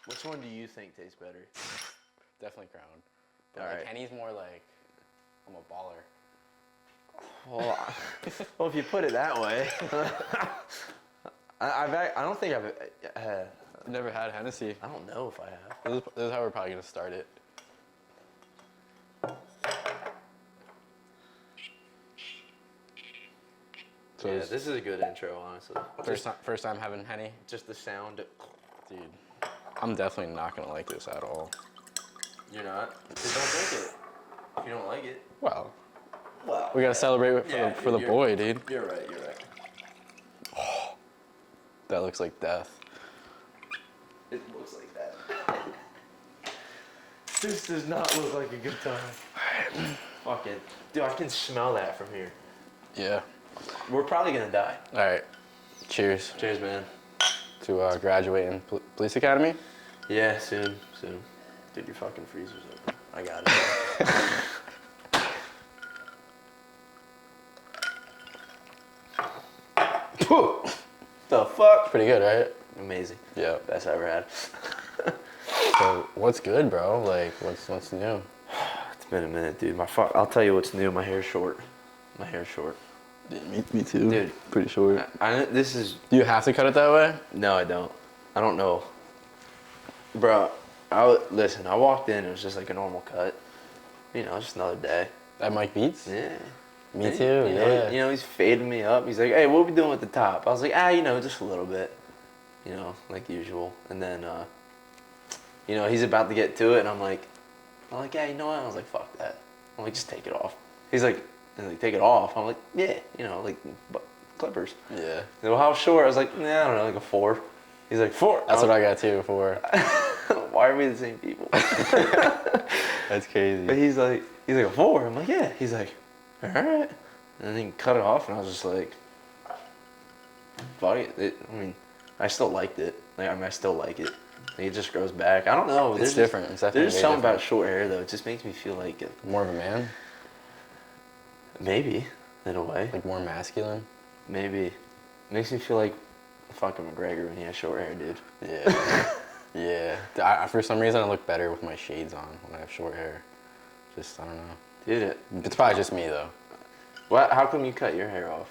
Which one do you think tastes better? Definitely Crown. But All like right. Henny's more like, I'm a baller. Well, if you put it that way, I don't think I've. I've never had Hennessy. I don't know if I have. This is how we're probably gonna start it. So Yeah, this this is a good intro, honestly. first time having Henny. Just the sound. Dude, I'm definitely not gonna like this at all. You're not. Then don't drink it. If you don't like it. Well, Well, we gotta celebrate it for the boy, dude. You're right. You're right. That looks like death. It looks like that. This does not look like a good time. Fuck it. Dude, I can smell that from here. Yeah. We're probably gonna die. All right. Cheers Cheers, man. to graduating police academy. Yeah, soon. Dude, your fucking freezer's open. I got it. The fuck? Pretty good, right? Amazing. Yeah. Best I ever had. So what's good, bro? Like, what's new? It's been a minute, dude. I'll tell you what's new. My hair's short. Yeah, me too. Dude. Pretty short. This is. Do you have to cut it that way? No, I don't. I don't know. Bro, listen, I walked in, it was just like a normal cut. You know, just another day. At Mike Beats? Yeah. Me Yeah, too, yeah. You know, he's fading me up. He's like, hey, what are we doing with the top? I was like, just a little bit. You know, like usual. And then, he's about to get to it, and I'm like, yeah, you know what? I was like, fuck that. I'm like, just take it off. He's like, take it off. I'm like, yeah, clippers. Yeah. He's like, well, how short? I was like, nah, I don't know, like a 4. He's like, 4. That's what I got too before. Why are we the same people? That's crazy. But he's like a 4. I'm like, yeah. He's like, all right. And then he cut it off, and I was just like, fuck it. I still liked it. I still like it. Like, it just grows back. I don't know. It's different. It's definitely There's just something different. about short hair, though. It just makes me feel like More of a man? maybe, in a way. Like more masculine? Maybe. Makes me feel like fucking McGregor when he has short hair, dude. Yeah. Yeah. For some reason, I look better with my shades on when I have short hair. Just, I don't know. Dude, It's probably just me, though. how come you cut your hair off?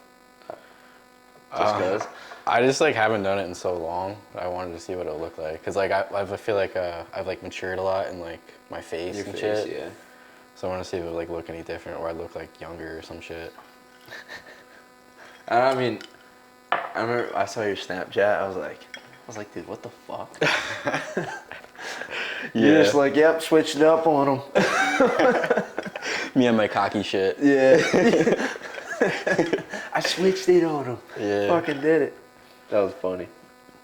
Just cause? I just, like, haven't done it in so long. I wanted to see what it would look like. Because, like, I feel like I've, like, matured a lot in, like, my face Your and face, shit. yeah. So I want to see if it would, like, look any different or I look, like, younger or some shit. I remember I saw your Snapchat. I was like, dude, what the fuck? You're just like, yep, switched it up on him. Me and my cocky shit. Yeah. I switched it on him. Yeah. Fucking did it. That was funny.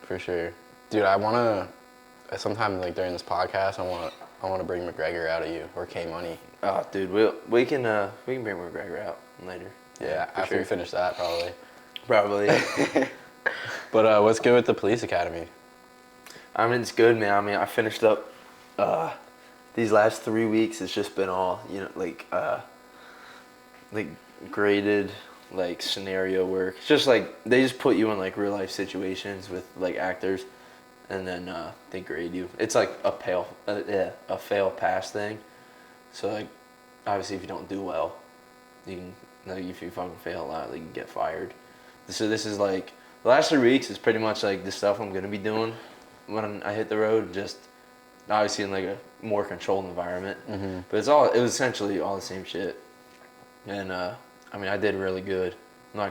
For sure. Dude, I want to, sometime, like, during this podcast, I want to bring McGregor out of you, or K-Money. Oh, dude, we can bring McGregor out later. Yeah, for after we finish that, probably. Probably. But what's good with the police academy? It's good, man. I finished up these last 3 weeks. It's just been all, like graded, like scenario work. It's just like they just put you in like real life situations with like actors, and then they grade you. It's like a fail pass thing. So like, obviously, if you don't do well, you can, like, if you fucking fail a lot, like, you can get fired. So this is like the last 3 weeks is pretty much like the stuff I'm gonna be doing when I hit the road. Just obviously in like a more controlled environment. Mm-hmm. But it was essentially all the same shit. And I did really good. I'm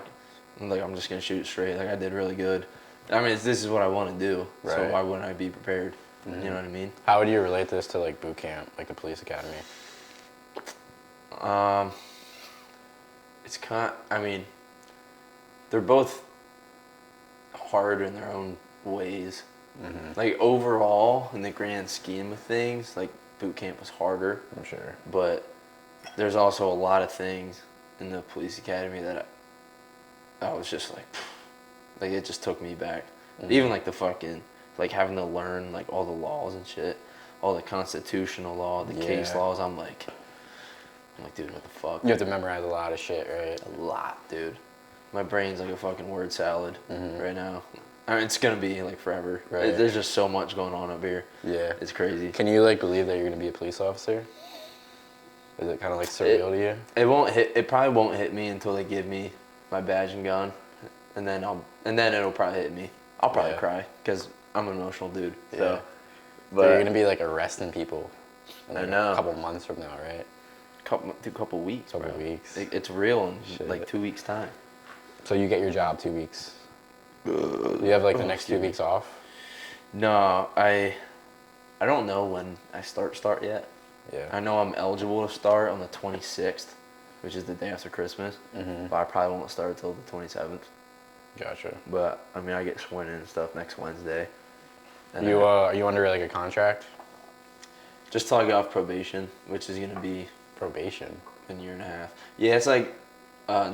just gonna shoot it straight. Like, I did really good. This is what I want to do. Right. So why wouldn't I be prepared? Mm-hmm. You know what I mean? How would you relate this to, like, boot camp, like the police academy? It's they're both hard in their own ways. Mm-hmm. Like, overall, in the grand scheme of things, like, boot camp was harder. I'm sure. But there's also a lot of things in the police academy that I was just like it just took me back. Mm-hmm. Even like the fucking, like, having to learn like all the laws and shit, all the constitutional law, the case laws. I'm like, dude, what the fuck? You have to memorize a lot of shit, right? A lot, dude. My brain's like a fucking word salad Mm-hmm. right now. I mean, it's gonna be like forever. Right. There's just so much going on up here. Yeah. It's crazy. Can you like believe that you're gonna be a police officer? Is it kind of like surreal to you? It won't hit. It probably won't hit me until they give me my badge and gun, and then it'll probably hit me. I'll probably Yeah. cry because I'm an emotional dude. Yeah. So, But you're gonna be like arresting people. In, I like, know. A couple months from now, right? couple weeks. Couple bro. weeks. It's real in Shit. like 2 weeks time. So you get your job 2 weeks. Do you have like the next 2 weeks off? No, I don't know when I start yet. Yeah. I know I'm eligible to start on the 26th, which is the day after Christmas. But I probably won't start until the 27th. Gotcha. But I mean, I get sworn in and stuff next Wednesday. And Are you under like a contract? just till I get off probation, which is gonna be Probation. a year and a half. Yeah, it's like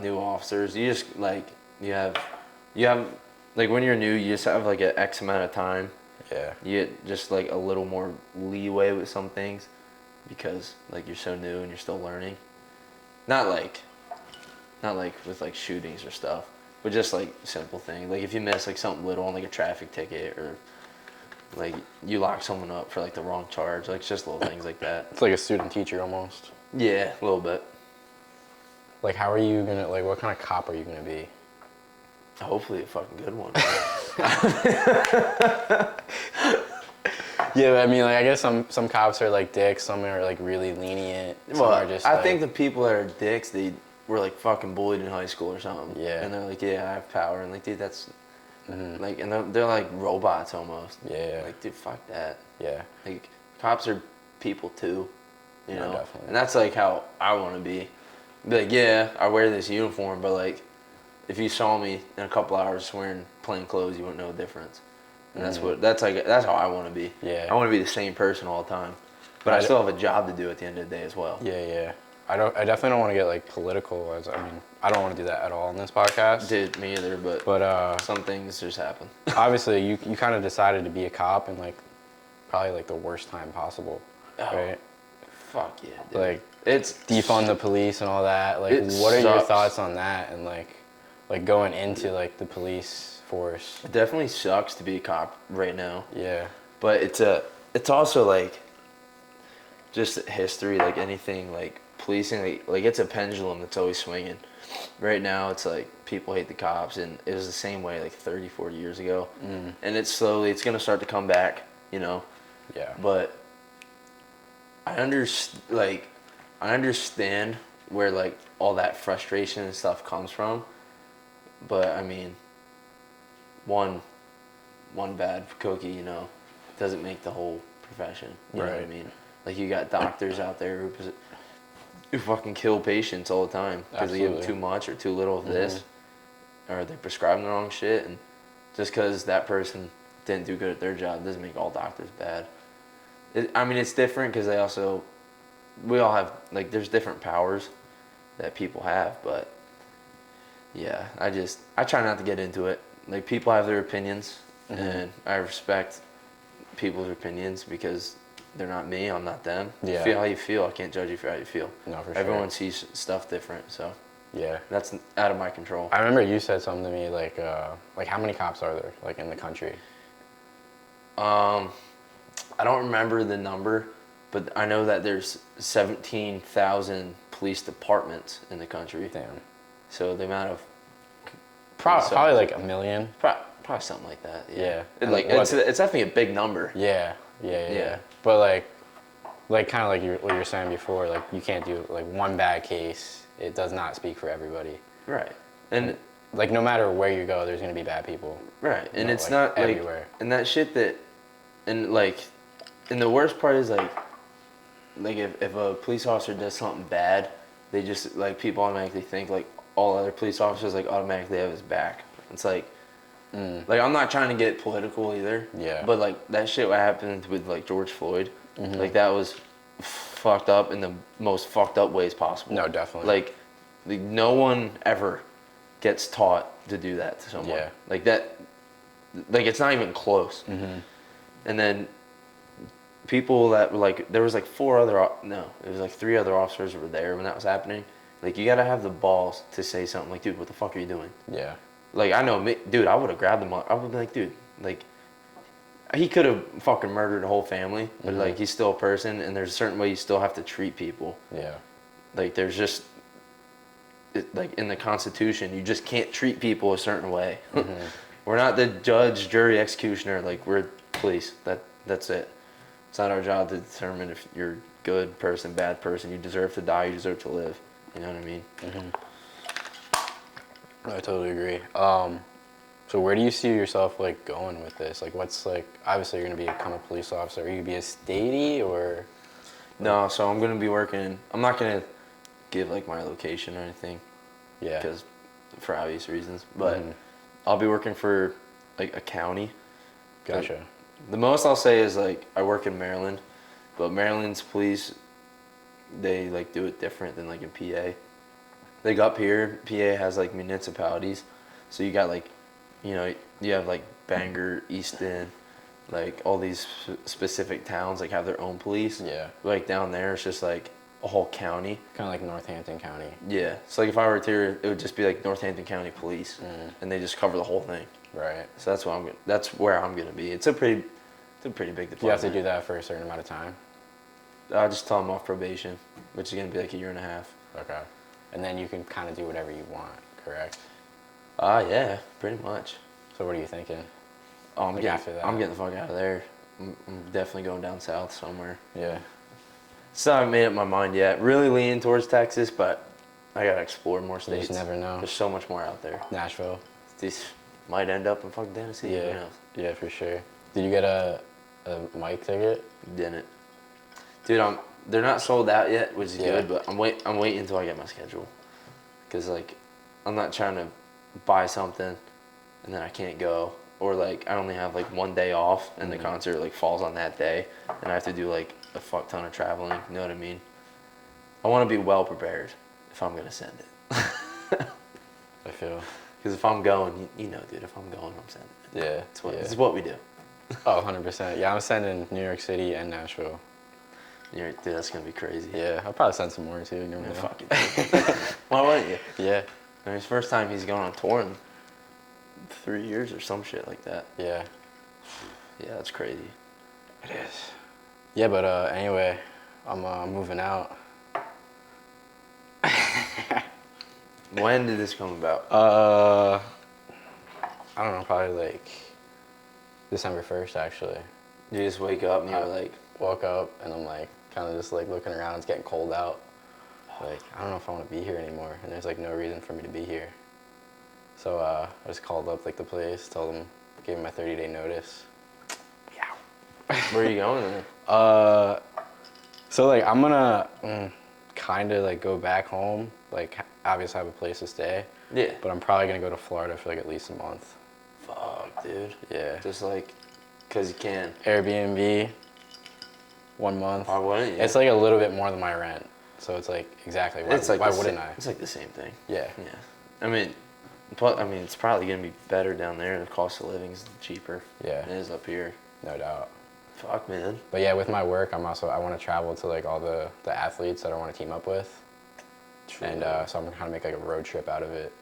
new officers. You just like you have like when you're new, you just have like an X amount of time. Yeah. You get just like a little more leeway with some things because like you're so new and you're still learning. Not like with like shootings or stuff, but just like simple things. Like if you miss like something little on like a traffic ticket or like you lock someone up for like the wrong charge, like just little things like that. It's like a student teacher almost. Yeah, a little bit. Like how are you gonna like what kind of cop are you gonna be? Hopefully a fucking good one. Yeah, I mean like I guess some cops are like dicks, some are like really lenient. Some Well, are just I like, think the people that are dicks, they were like fucking bullied in high school or something. Yeah. And they're like, yeah, I have power. And like, dude, that's like, and they're like robots almost. Yeah. Like, dude, fuck that. yeah. Like, cops are people too, you No, know? definitely. And that's like how I want to be. Be like, yeah, I wear this uniform, but like, if you saw me in a couple hours wearing plain clothes, you wouldn't know the difference. And that's how I want to be. Yeah. I want to be the same person all the time. But But I I still have a job to do at the end of the day as well. Yeah, yeah. I definitely don't want to get like political I don't want to do that at all in this podcast. Dude, me either, But some things just happen. obviously you kind of decided to be a cop in like probably like the worst time possible. Oh, Right? Fuck yeah, dude. Like it's defund the police and all that. Like It what are your sucks. thoughts on that and like going into like the police force? It definitely sucks to be a cop right now, Yeah. but it's also like just history, like anything like policing, like it's a pendulum that's always swinging. Right now, it's like people hate the cops, and it was the same way like 30, 40 years ago, and it's gonna start to come back, you know. Yeah. But I understand where like all that frustration and stuff comes from. But I mean, one bad cookie, you know, doesn't make the whole profession. You know what I Right. mean? Like you got doctors out there who fucking kill patients all the time because they give them Absolutely. too much or too little of this, or they prescribe the wrong shit, and just because that person didn't do good at their job doesn't make all doctors bad. I mean, it's different because we all have, like, there's different powers that people have, but yeah, I try not to get into it. Like, people have their opinions, and I respect people's opinions because they're not me, I'm not them. Yeah. Feel how you feel. I can't judge you for how you feel. No, for sure. Everyone sees stuff different, so Yeah. that's out of my control. I remember you said something to me like how many cops are there like in the country? I don't remember the number, but I know that there's 17,000 police departments in the country. Damn. So the amount of Probably like a million. probably something like that. Yeah. Yeah. And Like what- it's definitely a big number. Yeah. Yeah. But like kind of like what you were saying before, like you can't do like one bad case. It does not speak for everybody. Right. And Like no matter where you go, there's gonna be bad people. right. And No, it's like, not like everywhere. and that shit that and like and the worst part is like if a police officer does something bad, they just like people automatically think like all other police officers like automatically have his back. It's like I'm not trying to get political either. Yeah. But like that shit what happened with like George Floyd, like that was fucked up in the most fucked up ways possible. No, definitely. Like no one ever gets taught to do that to someone. Yeah. Like that. Like it's not even close. And then people that were like there was like it was like 3 other officers were there when that was happening. Like you gotta have the balls to say something like, dude, what the fuck are you doing? Yeah. Like, I know me, dude, I would have grabbed him. I would be like, dude, like, he could have fucking murdered a whole family, but like, he's still a person, and there's a certain way you still have to treat people. Yeah. Like, there's just, like, in the Constitution, you just can't treat people a certain way. We're not the judge, jury, executioner. Like, we're police. That's it. It's not our job to determine if you're a good person, bad person. You deserve to die. You deserve to live. You know what I mean? I totally agree. So where do you see yourself like going with this? Like, what's like? Obviously, you're gonna become a police officer. Are you gonna be a statey or? No, so I'm gonna be working. I'm not gonna give like my location or anything, Yeah. because for obvious reasons. But I'll be working for like a county. Gotcha. The most I'll say is like I work in Maryland, but Maryland's police, they like do it different than like in PA. Like up here, PA has like municipalities, so you got like, you know, you have like Bangor, Easton, like all these specific towns like have their own police. Yeah. Like down there, it's just like a whole county. Kind of like Northampton County. Yeah. So like if I were here, it would just be like Northampton County Police, and they just cover the whole thing. Right. So that's what that's where I'm gonna be. It's a pretty big department. Do you have to do that for a certain amount of time? I'll just tell them off probation, which is gonna be like a year and a half. Okay. And then you can kind of do whatever you want, correct? Yeah, pretty much. So what are you thinking? Oh, I'm Like getting, after that? I'm getting the fuck out of there. I'm definitely going down south somewhere. Yeah. So I haven't made up my mind yet. Really leaning towards Texas, but I gotta explore more You states. just never know. There's so much more out there. Nashville. These might end up in fucking Tennessee. Who Yeah. knows? Yeah, for sure. Did you get a mic ticket? Didn't. Dude, they're not sold out yet, which is Yeah. good, but I'm waiting until I get my schedule. Cause like, I'm not trying to buy something and then I can't go, or like I only have like one day off and the concert like falls on that day, and I have to do like a fuck ton of traveling. You know what I mean? I want to be well prepared if I'm gonna send it. I feel. Cause if I'm going, you know, dude, if I'm going, I'm sending it. Yeah. This is what we do. Oh, 100%. Yeah, I'm sending New York City and Nashville. Dude, that's gonna be crazy. Yeah, I'll probably send some more too. You never Yeah, know. fuck it. Why wouldn't you? Yeah. I mean, it's the first time he's going on tour in 3 years or some shit like that. Yeah. Yeah, that's crazy. It is. Yeah, but anyway, I'm moving out. When did this come about? I don't know, probably like December 1st actually. You just wake up and you're like, Woke up and I'm like kind of just like looking around. It's getting cold out. Like I don't know if I want to be here anymore, and there's like no reason for me to be here. So I just called up like the place, told them, gave them my 30-day notice. where are you going then? So like I'm gonna kind of like go back home. Like obviously have a place to stay, Yeah. but I'm probably gonna go to Florida for like at least a month. Fuck, dude. Yeah. Just like, cause you can. Airbnb. 1 month. Why wouldn't you? It's like a little bit more than my rent, so it's like exactly why, It's like why the wouldn't sa- I? It's like the same thing. Yeah. Yeah. I mean, it's probably gonna be better down there. The cost of living is cheaper. Yeah. Than it is up here. No doubt. Fuck, man. But yeah, with my work, I want to travel to like all the athletes that I want to team up with, and so I'm gonna kind of make like a road trip out of it.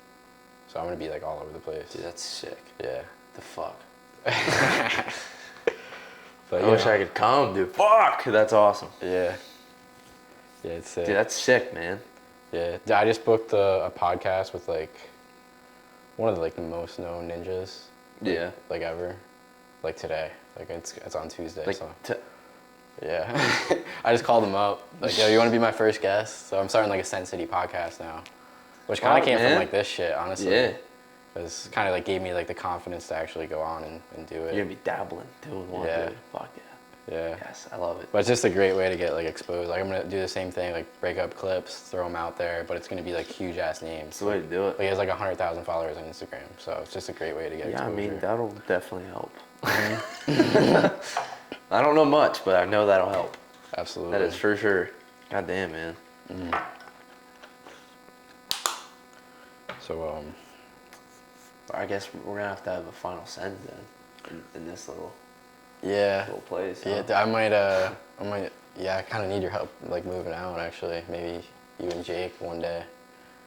So I'm gonna be like all over the place. Dude, that's sick. Yeah. The fuck. But I wish I could come, dude. Fuck, that's awesome. Yeah. Yeah, it's sick. Dude, that's sick, man. Yeah, I just booked a podcast with like one of the, like the most known ninjas. Yeah. Like ever, like today. Like it's on Tuesday. Like, so. Yeah. I just called them up. Like, yo, you want to be my first guest? So I'm starting like a Sen City podcast now, which kind of Fuck, came man. from like this shit, honestly. Yeah. Because kind of like gave me like the confidence to actually go on and do it. You're gonna be dabbling, doing one, Yeah. dude. Fuck yeah. Yeah. Yes, I love it. But it's just a great way to get like exposed. Like I'm gonna do the same thing, like break up clips, throw them out there, but it's gonna be like huge ass names. It's the way to do it. Like he has like 100,000 followers on Instagram, so it's just a great way to get Yeah, I exposure. mean, that'll definitely help. I don't know much, but I know that'll help. Absolutely. That is for sure. God damn, man. So I guess we're gonna have to have a final send then in this little yeah, place. yeah. Huh? I might. Yeah, I kind of need your help, like moving out. Actually, maybe you and Jake one day.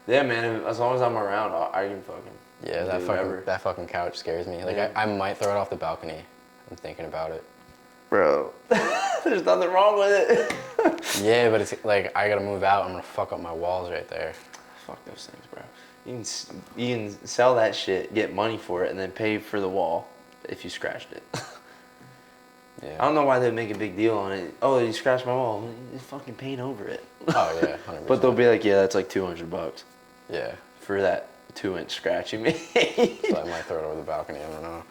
Yeah, man. As long as I'm around, I can fucking. Yeah, do whatever. that fucking couch scares me. Like Yeah. I might throw it off the balcony. I'm thinking about it. Bro, there's nothing wrong with it. Yeah, but it's like I gotta move out. I'm gonna fuck up my walls right there. Fuck those things, bro. You can sell that shit, get money for it, and then pay for the wall if you scratched it. Yeah. I don't know why they make a big deal on it. Oh, you scratched my wall. Just fucking paint over it. Oh yeah, 100%. But they'll be like, yeah, that's like $200 Yeah. for that 2-inch scratch you made. So I might throw it over the balcony. I don't know.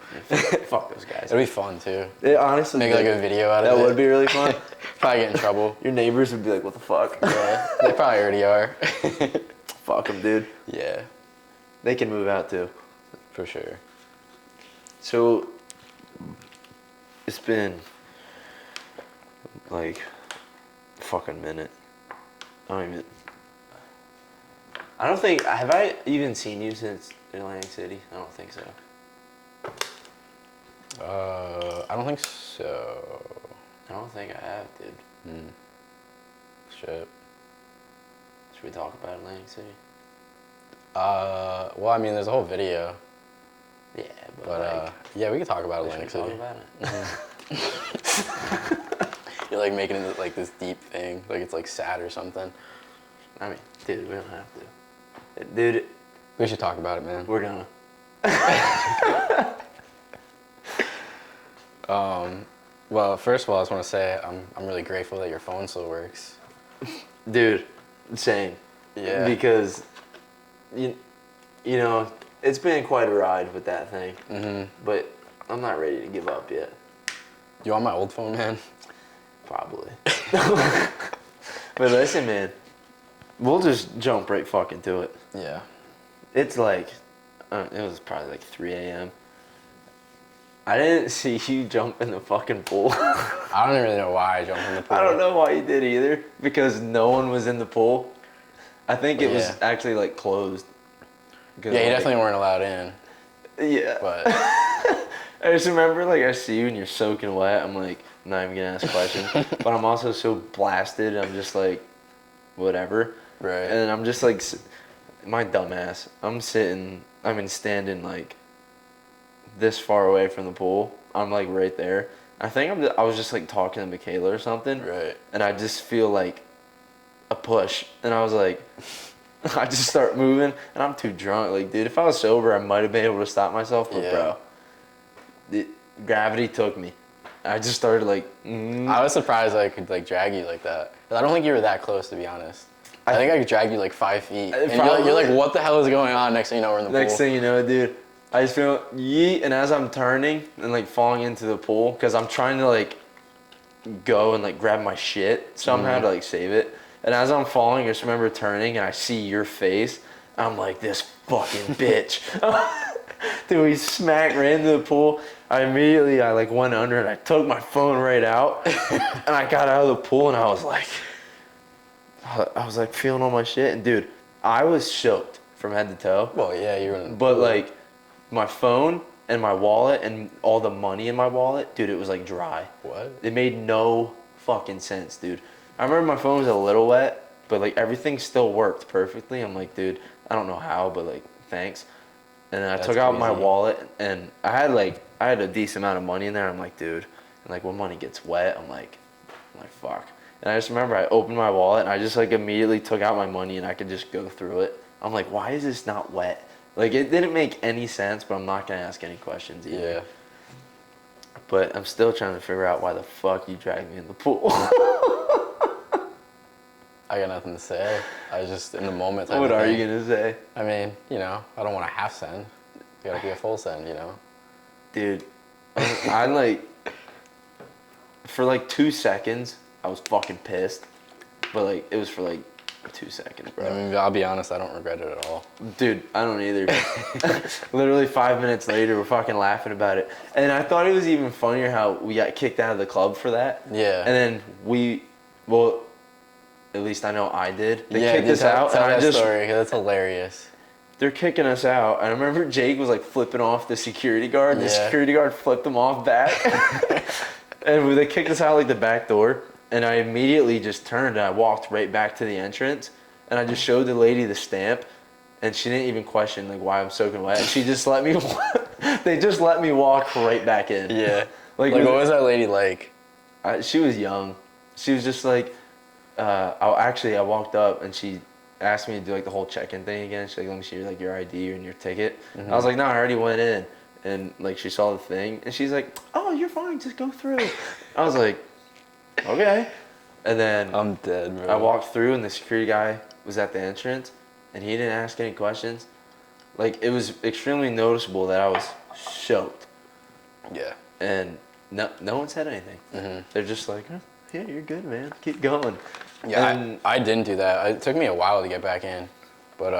Fuck those guys. It'd be fun too. It honestly Make like a video out of it. that would be really fun. Probably get in trouble. Your neighbors would be like, what the fuck? Yeah. They probably already are. Fuck them, dude. Yeah, They can move out too. for sure. So it's been like a fucking minute. I don't think have I even seen you since Atlantic City? I don't think so. I don't think so. I don't think I have, dude. Shit. Should we talk about Atlantic City? Well, I mean, there's a whole video, Yeah, but like, yeah, we could talk about should we Atlantic talk City. about it? You're like making it like this deep thing, like it's like sad or something. I mean, dude, we don't have to. Dude, We should talk about it, man. we're gonna. Well, first of all, I just want to say I'm really grateful that your phone still works. Dude, same. Yeah. Because, you know, it's been quite a ride with that thing. Mhm. But I'm not ready to give up yet. You want my old phone, man? Probably. But listen, man. We'll just jump right fucking to it. Yeah. It's like, it was probably like 3 a.m. I didn't see you jump in the fucking pool. I don't really know why I jumped in the pool. I don't know why you did either. Because no one was in the pool. I think it was Yeah. actually like closed. Yeah, you definitely weren't allowed in. Yeah. But I just remember, like, I see you and you're soaking wet. I'm like, not even gonna ask questions. But I'm also so blasted. I'm just like, whatever. Right. And then I'm just like, my dumbass. I'm standing like this far away from the pool. I'm like right there. I think I was just like talking to Michaela or something. Right. And I just feel like a push. And I was like, I just start moving. And I'm too drunk. Like, dude, if I was sober, I might have been able to stop myself. But, Yeah. bro, gravity took me. I just started like, I was surprised I could like drag you like that. 'Cause I don't think you were that close, to be honest. I think I could drag you like 5 feet. And you're like, what the hell is going on? Next thing you know, we're in the next pool. thing you know, dude, I just feel yeet. And as I'm turning and like falling into the pool, because I'm trying to like go and like grab my shit somehow to like save it. And as I'm falling, I just remember turning and I see your face. I'm like, this fucking bitch. Dude, we smacked right into the pool. I like went under and I took my phone right out. And I got out of the pool and I was like feeling all my shit. And dude, I was soaked from head to toe. Well, yeah, you were in the But pool. like my phone and my wallet and all the money in my wallet, dude, it was like dry. What? It made no fucking sense, dude. I remember my phone was a little wet, but like everything still worked perfectly. I'm like, dude, I don't know how, but like, thanks. And then I That's took out my crazy. wallet and I had a decent amount of money in there. I'm like, dude, and like when money gets wet, I'm like, fuck. And I just remember I opened my wallet and I just like immediately took out my money and I could just go through it. I'm like, why is this not wet? Like it didn't make any sense, but I'm not gonna ask any questions either. Yeah. But I'm still trying to figure out why the fuck you dragged me in the pool. I got nothing to say. I was just in the moment. type What of are thing. you gonna say? I mean, you know, I don't want a half send. You gotta be a full send, you know? Dude, I like, for like 2 seconds, I was fucking pissed. But like, it was for like 2 seconds, bro. I mean, I'll be honest, I don't regret it at all. Dude, I don't either. Literally 5 minutes later, we're fucking laughing about it. And I thought it was even funnier how we got kicked out of the club for that. Yeah. And then well, at least I know I did. They yeah, kicked us out, tell and I that just, story, 'cause that's hilarious. they're kicking us out. And I remember Jake was like flipping off the security guard. The Yeah. security guard flipped him off back. And they kicked us out like the back door. And I immediately just turned and I walked right back to the entrance. And I just showed the lady the stamp. and she didn't even question like why I'm soaking wet. She just let me. They just let me walk right back in. Yeah. Like, Like, what was that lady like? She was young. She was just like, I walked up and she asked me to do like the whole check-in thing again. She's like, let me see like your ID and your ticket. Mm-hmm. I was like, no, I already went in. And like she saw the thing and she's like, oh, you're fine, just go through. I was like, okay. And then I'm dead, bro. I walked through and the security guy was at the entrance and he didn't ask any questions. Like it was extremely noticeable that I was soaked. Yeah. And no one said anything. Mm-hmm. They're just like, oh, yeah, you're good, man. Keep going. Yeah, And I didn't do that. It took me a while to get back in, but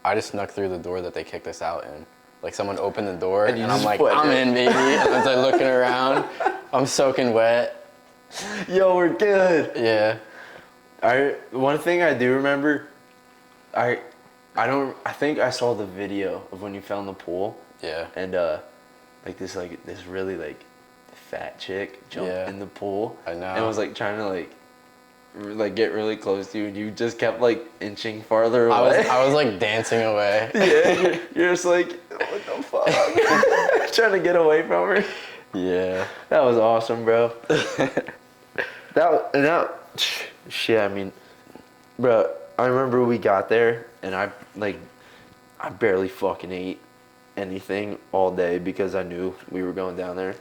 I just snuck through the door that they kicked us out in. Like someone opened the door, And and, you I'm just like, put I'm it. in, baby. And I was like looking around. I'm soaking wet. yo, we're good. Yeah. One thing I do remember, I think I saw the video of when you fell in the pool. Yeah. And like this really like fat chick jumped Yeah. in the pool. I know. And was like trying to like get really close to you, and you just kept like inching farther away. I was like dancing away. Yeah, you're just like, what the fuck? Trying to get away from her. Yeah. That was awesome, bro. Shit, I mean, bro, I remember we got there and I barely fucking ate anything all day because I knew we were going down there.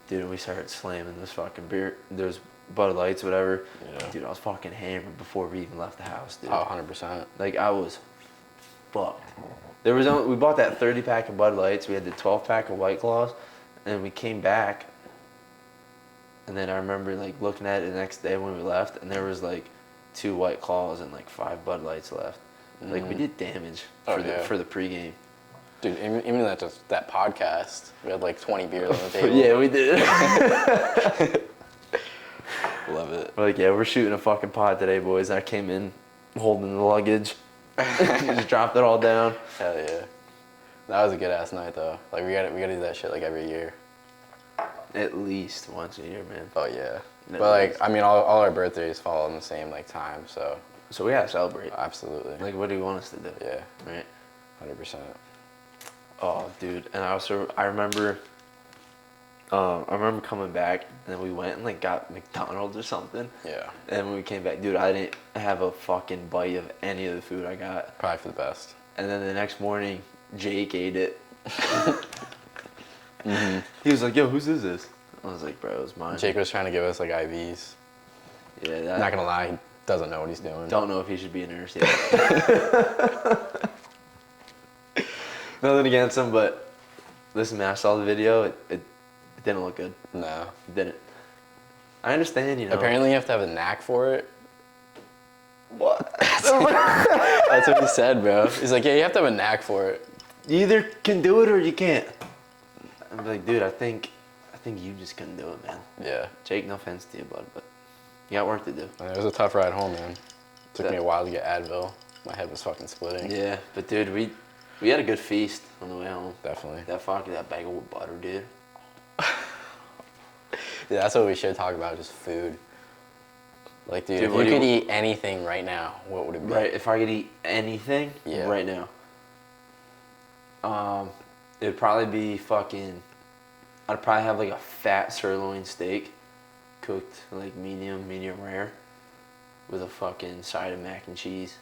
Dude, we started slamming this fucking beer. There's Bud Lights, whatever. Yeah. Dude, I was fucking hammered before we even left the house, dude. Oh, 100%. Like, I was fucked. We bought that 30 pack of Bud Lights. We had the 12 pack of White Claws. And we came back. And then I remember, like, looking at it the next day when we left. And there was, like, 2 White Claws and, like, 5 Bud Lights left. Like, we did damage for the pregame. Dude, even that podcast, we had like 20 beers on the table. Yeah, we did. Love it. We're like, yeah, we're shooting a fucking pod today, boys. I came in holding the luggage. Just dropped it all down. Hell yeah. That was a good ass night though. Like we gotta do that shit like every year. At least once a year, man. Oh yeah. At But like least. I mean all our birthdays fall in the same like time, so So we gotta celebrate. absolutely. Like, what do you want us to do? Yeah, Right? 100%. Oh, dude. And I remember coming back and then we went and like got McDonald's or something. Yeah. And when we came back, dude, I didn't have a fucking bite of any of the food I got. Probably for the best. And then the next morning, Jake ate it. He was like, yo, whose is this? I was like, bro, it's mine. Jake was trying to give us like IVs. Yeah, that. Not gonna lie, he doesn't know what he's doing. Don't know if he should be a nurse yet. Nothing against him, but listen, man, I saw the video. It didn't look good. No. It didn't. I understand, you know. Apparently you have to have a knack for it. What? That's what he said, bro. He's like, yeah, you have to have a knack for it. You either can do it or you can't. I'm like, dude, I think you just couldn't do it, man. Yeah. Jake, no offense to you, bud, but you got work to do. It was a tough ride home, man. Took me a while to get Advil. My head was fucking splitting. Yeah, but dude, we had a good feast on the way home. Definitely. That bagel with butter, dude. Yeah, that's what we should talk about, just food. Like, dude, if what you do could you- eat anything right now, what would it be? Right, if I could eat anything Yeah. right now, it'd probably be fucking. I'd probably have like a fat sirloin steak, cooked like medium rare, with a fucking side of mac and cheese.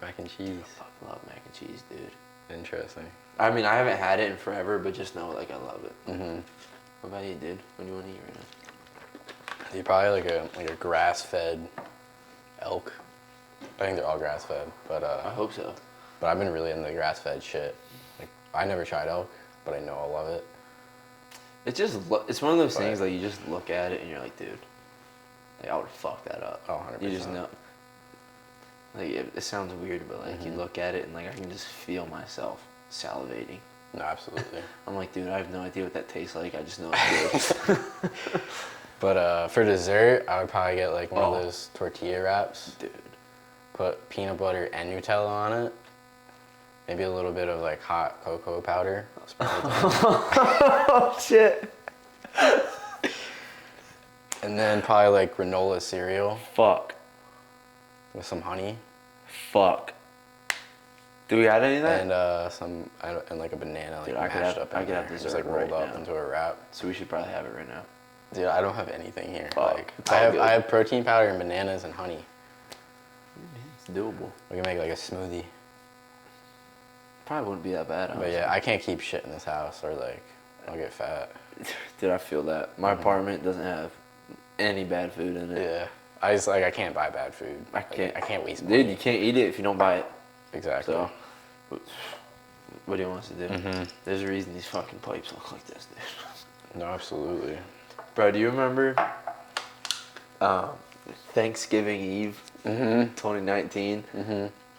Mac and cheese. I fucking love mac and cheese, dude. Interesting. I mean, I haven't had it in forever, but just know like I love it. Mm-hmm. What about you, dude? What do you want to eat right now? Dude, probably like a grass-fed elk. I think they're all grass-fed, but I hope so. but I've been really into grass-fed shit. Like, I never tried elk, but I know I love it. It's one of those things Right. like you just look at it and you're like, dude, like I would fuck that up. Oh, 100%. You just know. Like it sounds weird, but like you Mm-hmm. look at it and like I can just feel myself salivating. No, absolutely. I'm like, dude, I have no idea what that tastes like. I just know it's good. But for dessert, I would probably get like one Oh. of those tortilla wraps. Dude. Put peanut butter and Nutella on it. Maybe a little bit of like hot cocoa powder. Oh shit. And then probably like granola cereal Fuck. with some honey. Fuck. Do we got any of that? And and like a banana, like Dude, I could mashed have- up in I could there, have just dessert like rolled right up now. into a wrap. So we should probably have it right now. Dude, I don't have anything here. Fuck, Like it's all good. I have protein powder and bananas and honey. It's doable. We can make like a smoothie. Probably wouldn't be that bad. But yeah, I can't keep shit in this house or like I'll get fat. Dude, I feel that. My apartment doesn't have any bad food in it. Yeah. I just like I can't buy bad food. I can't. I can't waste Dude, money. you can't eat it if you don't buy it. Exactly. So, what do you want us to do? There's a reason these fucking pipes look like this, dude. No, absolutely. Bro, do you remember Thanksgiving Eve, 2019,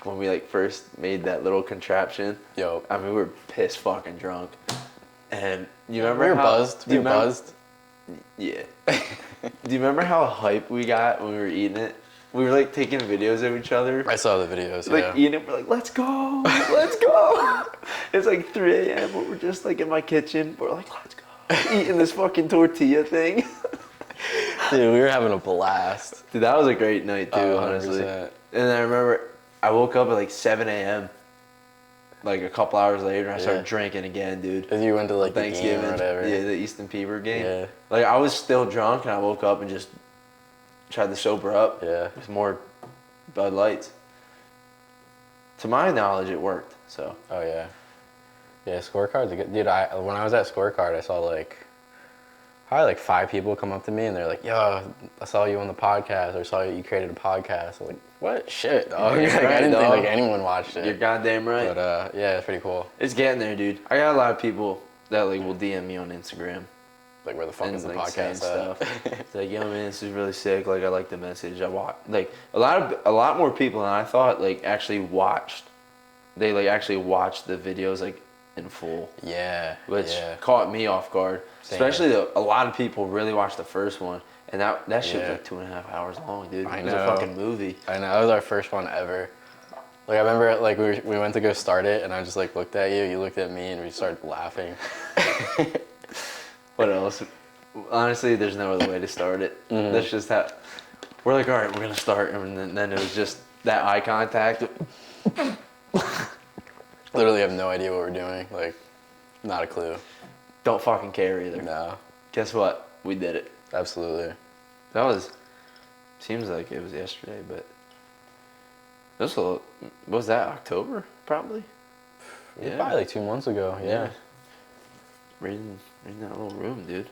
when we like first made that little contraption? Yo. I mean, we were piss fucking drunk, and you remember We were how buzzed. Do you We were remember- buzzed. Yeah. Do you remember how hype we got when we were eating it? We were like taking videos of each other. I saw the videos, Like yeah. eating it, we're like, let's go, let's go. It's like 3 a.m. We're just like in my kitchen. We're like, let's go. Eating this fucking tortilla thing. Dude, we were having a blast. Dude, that was a great night too, Oh, honestly. 100%. And I remember I woke up at like 7 a.m. Like a couple hours later, I started Yeah. drinking again, dude. As you went to like the game Thanksgiving, or whatever. yeah, the Easton Peeber game. Yeah. Like I was still drunk, and I woke up and just tried to sober up. Yeah. With more Bud Lights. To my knowledge, it worked. So Oh yeah. Yeah, scorecards are good. Dude, when I was at scorecard, I saw like probably like 5 people come up to me and they're like, "Yo, I saw you on the podcast, or saw you created a podcast." I'm like, "What? Shit, dog." Yeah, Like, I right, didn't think dog. like anyone watched it. you're goddamn right. But yeah, it's pretty cool. It's getting there, dude. I got a lot of people that like will DM me on Instagram Like, where the fuck and is the like saying podcast stuff. at? It's like, yo, man, this is really sick. Like, I like the message. I watch like a lot more people than I thought like actually watched. They like actually watched the videos like in full, Yeah. which yeah. caught me off guard. Same. Especially a lot of people really watched the first one, and that shit was Yeah. like 2.5 hours long, dude. I It was a know. fucking movie. I know, that was our first one ever. Like, I remember, like, we went to go start it, and I just, like, looked at you looked at me, and we started laughing. What else? Honestly, there's no other way to start it. That's just how. We're like, all right, we're gonna start, and then it was just that eye contact. Literally have no idea what we're doing. Like, not a clue. Don't fucking care either. No, Guess what? We did it. absolutely. That was. Seems like it was yesterday, but. This was. What was that? October, probably. Yeah. Probably, like, 2 months ago, yeah. Reading that little room, dude.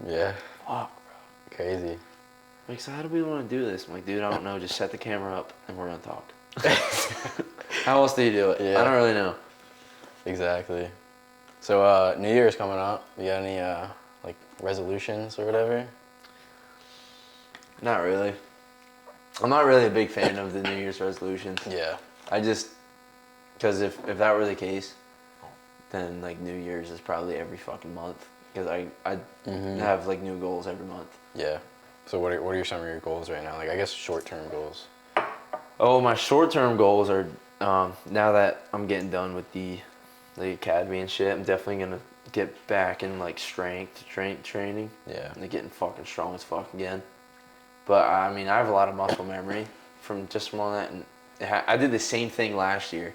Yeah, Fuck, bro. crazy. Like, so how do we want to do this? I'm like, dude, I don't know. Just set the camera up and we're gonna talk. How else do you do it? Yeah. I don't really know. Exactly. So, New Year's coming up. You got any, like, resolutions or whatever? Not really. I'm not really a big fan of the New Year's resolutions. Yeah. I just, because if that were the case, then like New Year's is probably every fucking month. Because I have like new goals every month. Yeah. So what are some of your goals right now? Like, I guess short-term goals. Oh, my short-term goals are now that I'm getting done with the academy and shit. I'm definitely gonna get back in like strength training. Yeah. And getting fucking strong as fuck again. But I mean, I have a lot of muscle memory from all that, and I did the same thing last year,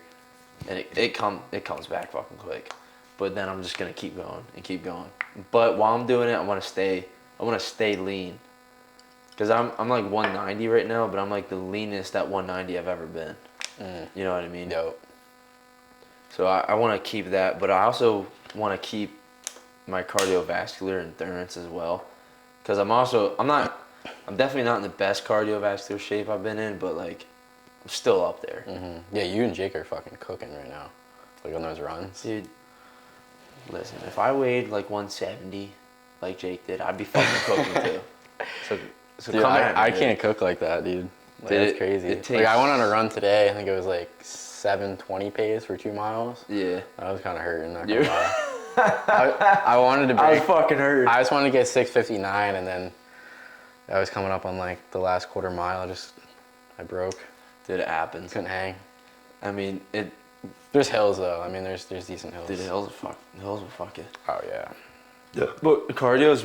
and it comes back fucking quick. But then I'm just gonna keep going and keep going. But while I'm doing it, I want to stay lean. Cause I'm like 190 right now, but I'm like the leanest at 190 I've ever been. You know what I mean? Dope. So I want to keep that, but I also want to keep my cardiovascular endurance as well. Cause I'm definitely not in the best cardiovascular shape I've been in, but like I'm still up there. Yeah, you and Jake are fucking cooking right now. Like, on those runs. Dude, listen, if I weighed like 170 like Jake did, I'd be fucking cooking too. So Dude, come at me, I dude. can't cook like that, dude. Like, Dude, that's crazy. it Like, I takes- went on a run today. I think it was like 7:20 pace for 2 miles. Yeah. I was kind of hurting. Not gonna You're- lie. I wanted to I was break. fucking hurt. I just wanted to get 6:59, and then I was coming up on like the last quarter mile. I broke. Dude, it happens. Couldn't hang. I mean, There's hills though. I mean, there's decent hills. dude, the hills will fuck you. Oh yeah. Yeah. But cardio's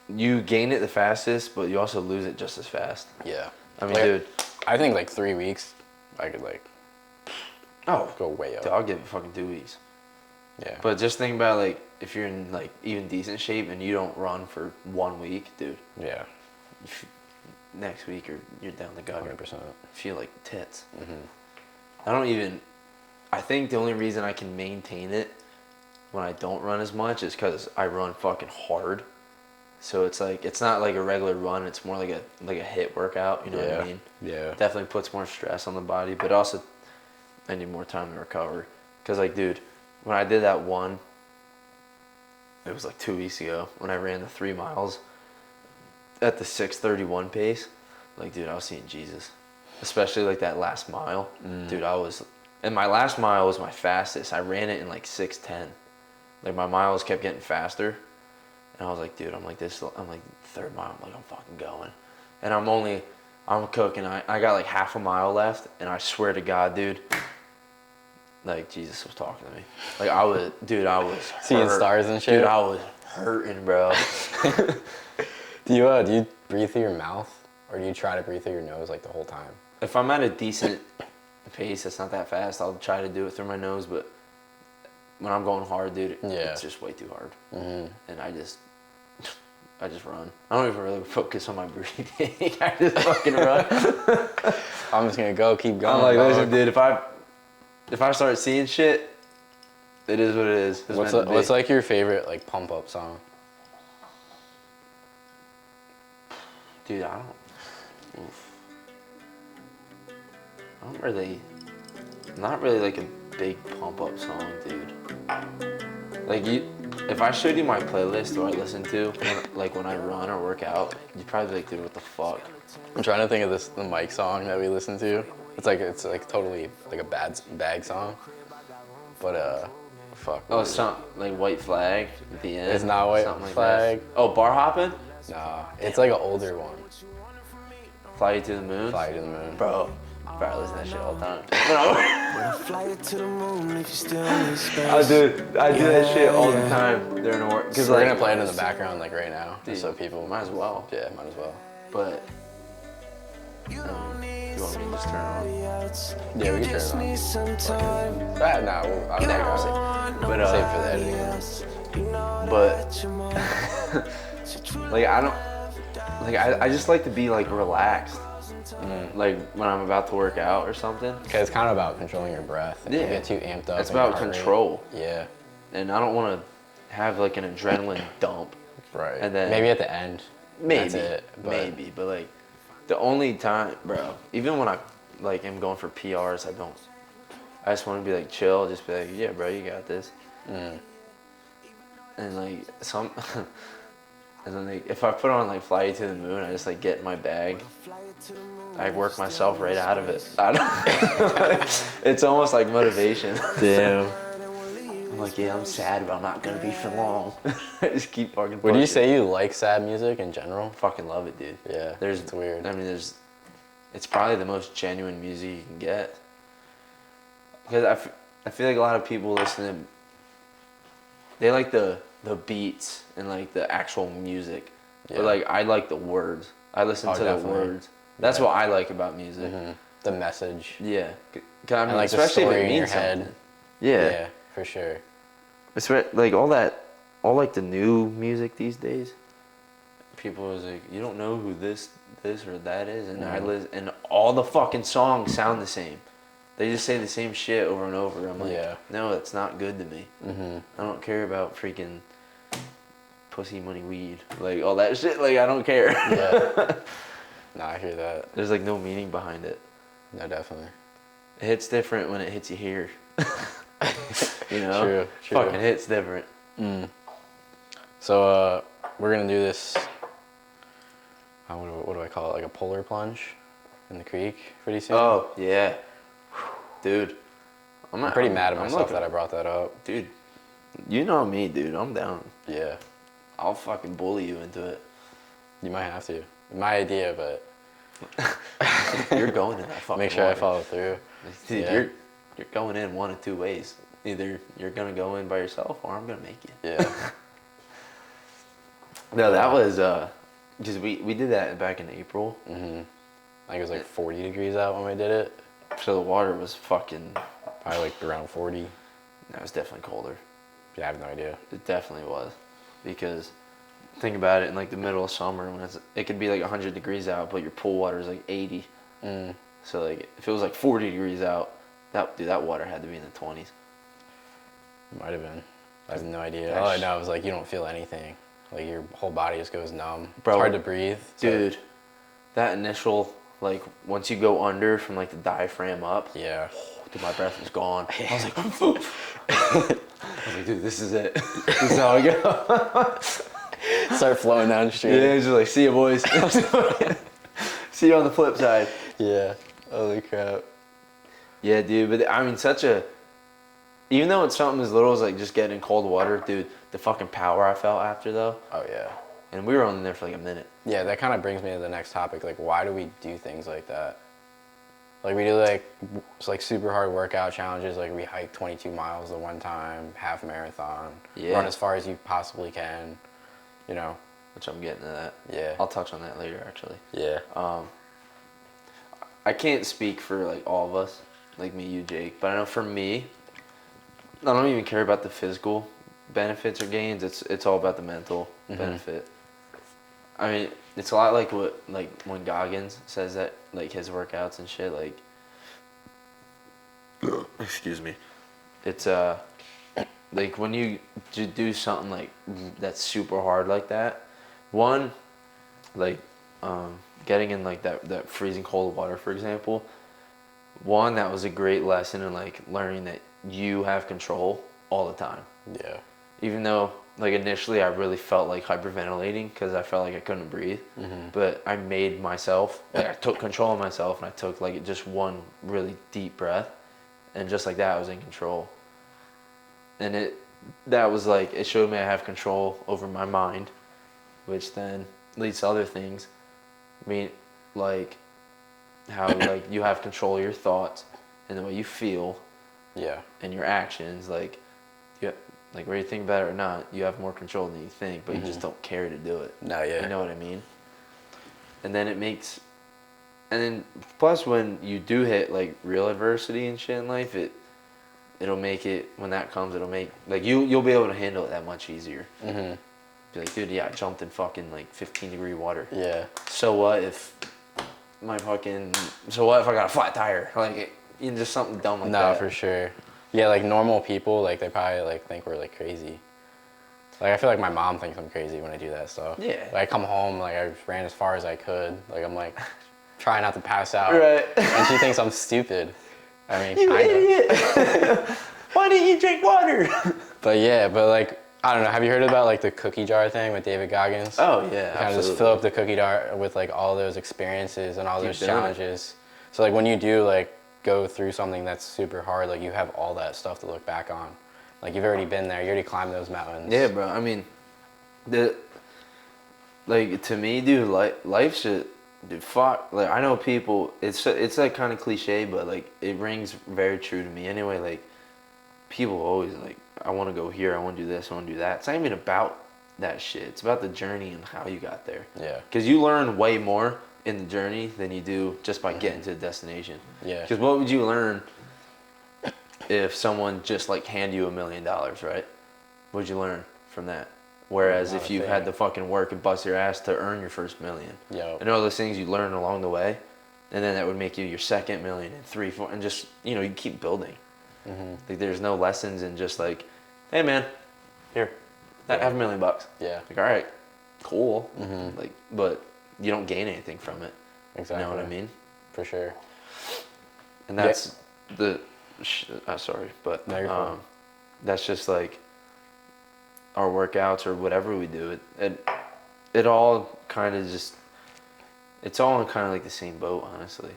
you gain it the fastest, but you also lose it just as fast. Yeah. I mean, Like, dude. I think like 3 weeks, I could like Oh, go way dude, up. I'll give it fucking 2 weeks. Yeah. But just think about like if you're in like even decent shape and you don't run for 1 week, dude. Yeah. Next week you're down the gutter. 100%. Feel like tits. I don't even. I think the only reason I can maintain it when I don't run as much is because I run fucking hard. So it's like it's not like a regular run. It's more like a HIIT workout. You know what I mean? Yeah. Definitely puts more stress on the body, but also I need more time to recover. Cause like, dude, when I did that one, it was like 2 weeks ago when I ran the 3 miles at the 6:31 pace. Like, dude, I was seeing Jesus, especially like that last mile. Dude, and my last mile was my fastest. I ran it in like 6:10. Like my miles kept getting faster. And I was like, dude, I'm like third mile, I'm like, I'm fucking going. And I'm cooking. I got like half a mile left, and I swear to God, dude, like Jesus was talking to me. Like I was Seeing hurt. stars and shit? Dude, I was hurting, bro. Do you breathe through your mouth, or do you try to breathe through your nose like the whole time? If I'm at a decent pace, that's not that fast, I'll try to do it through my nose, but when I'm going hard, dude, it's just way too hard. And I just run. I don't even really focus on my breathing. I just fucking run. I'm just gonna keep going. I'm like, dog. listen, dude, if I start seeing shit, it is what it is. It's What's like your favorite like pump up song? Dude, I don't really, not really like a big pump up song, dude. Like if I showed you my playlist or I listen to when I run or work out, you'd probably be like, dude, what the fuck? I'm trying to think of the Mike song that we listen to. It's like totally like a bag song. But fuck. Oh, it's something like White Flag at the end. It's not White Flag. Like oh, Bar Hoppin'? Nah, it's like an older one. Fly You to the Moon? Fly You to the Moon. Bro, I listen to that shit all the time. Fly you to the moon if you still need space. I do that shit all the time during work. Cause we're gonna play it in the background like right now, dude, so people might as well. Yeah, might as well. But you want me to just turn it on? Yeah, we can turn it on. Nah, I'm not gonna save it for the editing. But like I just like to be like relaxed. Like when I'm about to work out or something. Cause it's kind of about controlling your breath. If you get too amped up. It's about control. Yeah. And I don't want to have like an adrenaline dump. Right. And then maybe at the end. That's it, but like the only time, bro, even when I like am going for PRs, I just want to be like chill, just be like, yeah, bro, you got this. And like and then like if I put on like Fly You to the Moon, I just like get in my bag. I work myself right out of it. It's almost like motivation. Damn. I'm like, yeah, I'm sad, but I'm not gonna be for long. I just keep fucking. Would you say you like sad music in general? Fucking love it, dude. Yeah. It's weird. I mean, it's probably the most genuine music you can get. Because I feel like a lot of people listen to. They like the beats and like the actual music, but like I like the words. I listen to definitely. the words. That's what I like about music. The message. Yeah, I mean, And like especially the story if it in your means head. something. Yeah, for sure. like all like the new music these days. People are like, you don't know who this or that is, and and all the fucking songs sound the same. They just say the same shit over and over. I'm like, no, that's not good to me. I don't care about freaking pussy, money, weed, like all that shit. Like I don't care. Yeah. No, I hear that. There's like no meaning behind it. No, definitely. It hits different when it hits you here. You know? True. Fucking hits different. So we're gonna do this. What do I call it? Like a polar plunge in the creek pretty soon. Oh yeah, dude. I'm pretty mad at myself that I brought that up. Dude, you know me, dude. I'm down. Yeah. I'll fucking bully you into it. You might have to. My idea, but You're going in that fucking make sure water. I follow through. Dude, Yeah. you're going in one of two ways. Either you're gonna go in by yourself, or I'm gonna make you. Yeah. No, that was because we did that back in April. I think it was like 40 degrees out when we did it. So the water was fucking Probably like around 40. No, it was definitely colder. Yeah, I have no idea. It definitely was, because think about it, in like the middle of summer when it could be like 100 degrees out, but your pool water is like 80. So like if it was like 40 degrees out, that water had to be in the 20s. It might have been. I have no idea. That's- All I know is like you don't feel anything. Like your whole body just goes numb. Bro, It's hard to breathe. So- Dude, that initial, like once you go under from like the diaphragm up, Yeah. dude, my breath was gone. I was like, dude, this is it. This is how I go. Start flowing downstream. Yeah, it's just like, see you boys. See you on the flip side. Yeah. Holy crap. Yeah, dude, but I mean, even though it's something as little as like just getting in cold water, dude, the fucking power I felt after though, Oh yeah. and we were only there for like a minute. Yeah, that kind of brings me to the next topic. Like, why do we do things like that? Like, we do like it's like super hard workout challenges. Like, we hike 22 miles the one time, half marathon, Yeah. run as far as you possibly can. You know. Which I'm getting to that. Yeah. I'll touch on that later, actually. Yeah. I can't speak for like all of us, like me, you, Jake, but I know for me, I don't even care about the physical benefits or gains. It's all about the mental benefit. I mean, it's a lot like when Goggins says that, like his workouts and shit, like excuse me. It's like when you do something like that's super hard like that, one, like getting in like that freezing cold water, for example, one, that was a great lesson in like learning that you have control all the time. Yeah. Even though like initially I really felt like hyperventilating because I felt like I couldn't breathe, but I made myself, like I took control of myself, and I took like just one really deep breath, and just like that I was in control. And that was like, it showed me I have control over my mind, which then leads to other things. I mean, like how like you have control of your thoughts and the way you feel Yeah. and your actions. Like whether you think about it or not, you have more control than you think, but you just don't care to do it. No, yeah. You know what I mean? And then plus when you do hit like real adversity and shit in life, it'll make it, when that comes, it'll make like you'll be able to handle it that much easier. Be like, dude, yeah, I jumped in fucking like 15-degree water. Yeah. So what if I got a flat tire? Like, just something dumb like that. No, for sure. Yeah, like normal people, like they probably like think we're like crazy. Like I feel like my mom thinks I'm crazy when I do that stuff. Yeah. Like I come home, like I ran as far as I could. Like I'm like trying not to pass out. Right. And she thinks I'm stupid. I mean, You kinda. idiot! Why didn't you drink water? But yeah, but like I don't know. Have you heard about like the cookie jar thing with David Goggins? Oh yeah, Kind of just fill up the cookie jar with like all those experiences and all Keep those doing it. challenges. So like when you do like go through something that's super hard, like you have all that stuff to look back on. Like you've already been there. You already climbed those mountains. Yeah, bro. I mean, to me, dude, life should, dude, fuck. Like I know people. It's like kind of cliche, but like it rings very true to me. Anyway, like people always like, I want to go here. I want to do this. I want to do that. It's not even about that shit. It's about the journey and how you got there. Yeah. Because you learn way more in the journey than you do just by getting to the destination. Yeah. Because what would you learn if someone just like hand you $1 million, right? What would you learn from that? Whereas Not if a you've thing. had to fucking work and bust your ass to earn your first million, Yo. and all those things you learn along the way, and then that would make you your second million and 3, 4, and just, you keep building. Like there's no lessons in just like, hey man, here, have $1 million. Yeah. Like, all right, cool. Like, but you don't gain anything from it. Exactly. You know what I mean? For sure. And that's sorry, but No, you're fine. that's just like our workouts or whatever we do. It all kind of just, it's all in kind of like the same boat, honestly.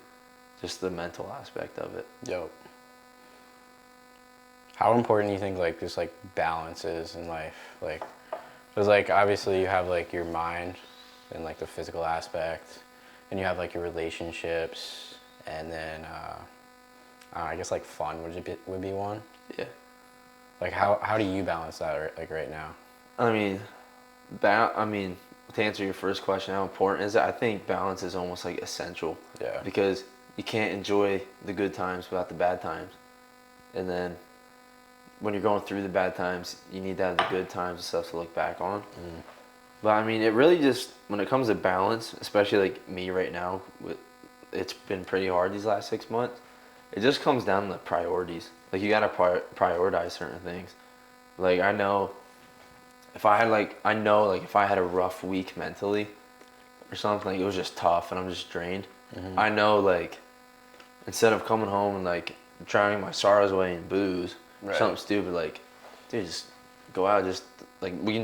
Just the mental aspect of it. Yo. How important do you think like just like balance is in life? Like, because like obviously you have like your mind and like the physical aspect, and you have like your relationships, and then I guess like fun would be one. Yeah. Like how do you balance that like right now? I mean, to answer your first question, how important is it? I think balance is almost like essential. Yeah. Because you can't enjoy the good times without the bad times. and then when you're going through the bad times, you need to have the good times and stuff to look back on. But I mean, it really just, when it comes to balance, especially like me right now, it's been pretty hard these last 6 months. It just comes down to priorities. Like you gotta prioritize certain things. Like I know if I had a rough week mentally or something, like it was just tough and I'm just drained. I know like instead of coming home and like drowning my sorrows away in booze, Right. something stupid, like, dude, just go out, just like we can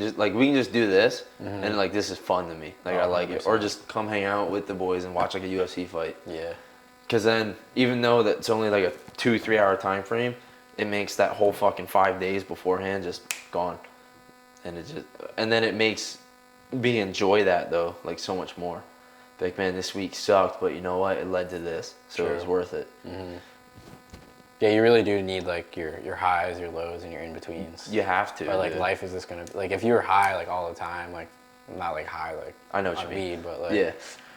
just do this, and like this is fun to me, like I like it, or 100%. just come hang out with the boys and watch like a UFC fight. Yeah. Because then, even though that's only like a 2-3 hour time frame, it makes that whole fucking 5 days beforehand just gone, and then it makes me enjoy that though, like so much more. Like, man, this week sucked, but you know what? It led to this, so it was True. worth it. Yeah, you really do need like your highs, your lows, and your in betweens. You have to. Or like dude. life is just gonna like if you were high like all the time, like not like high like I know what on you mean. weed, but like Yeah.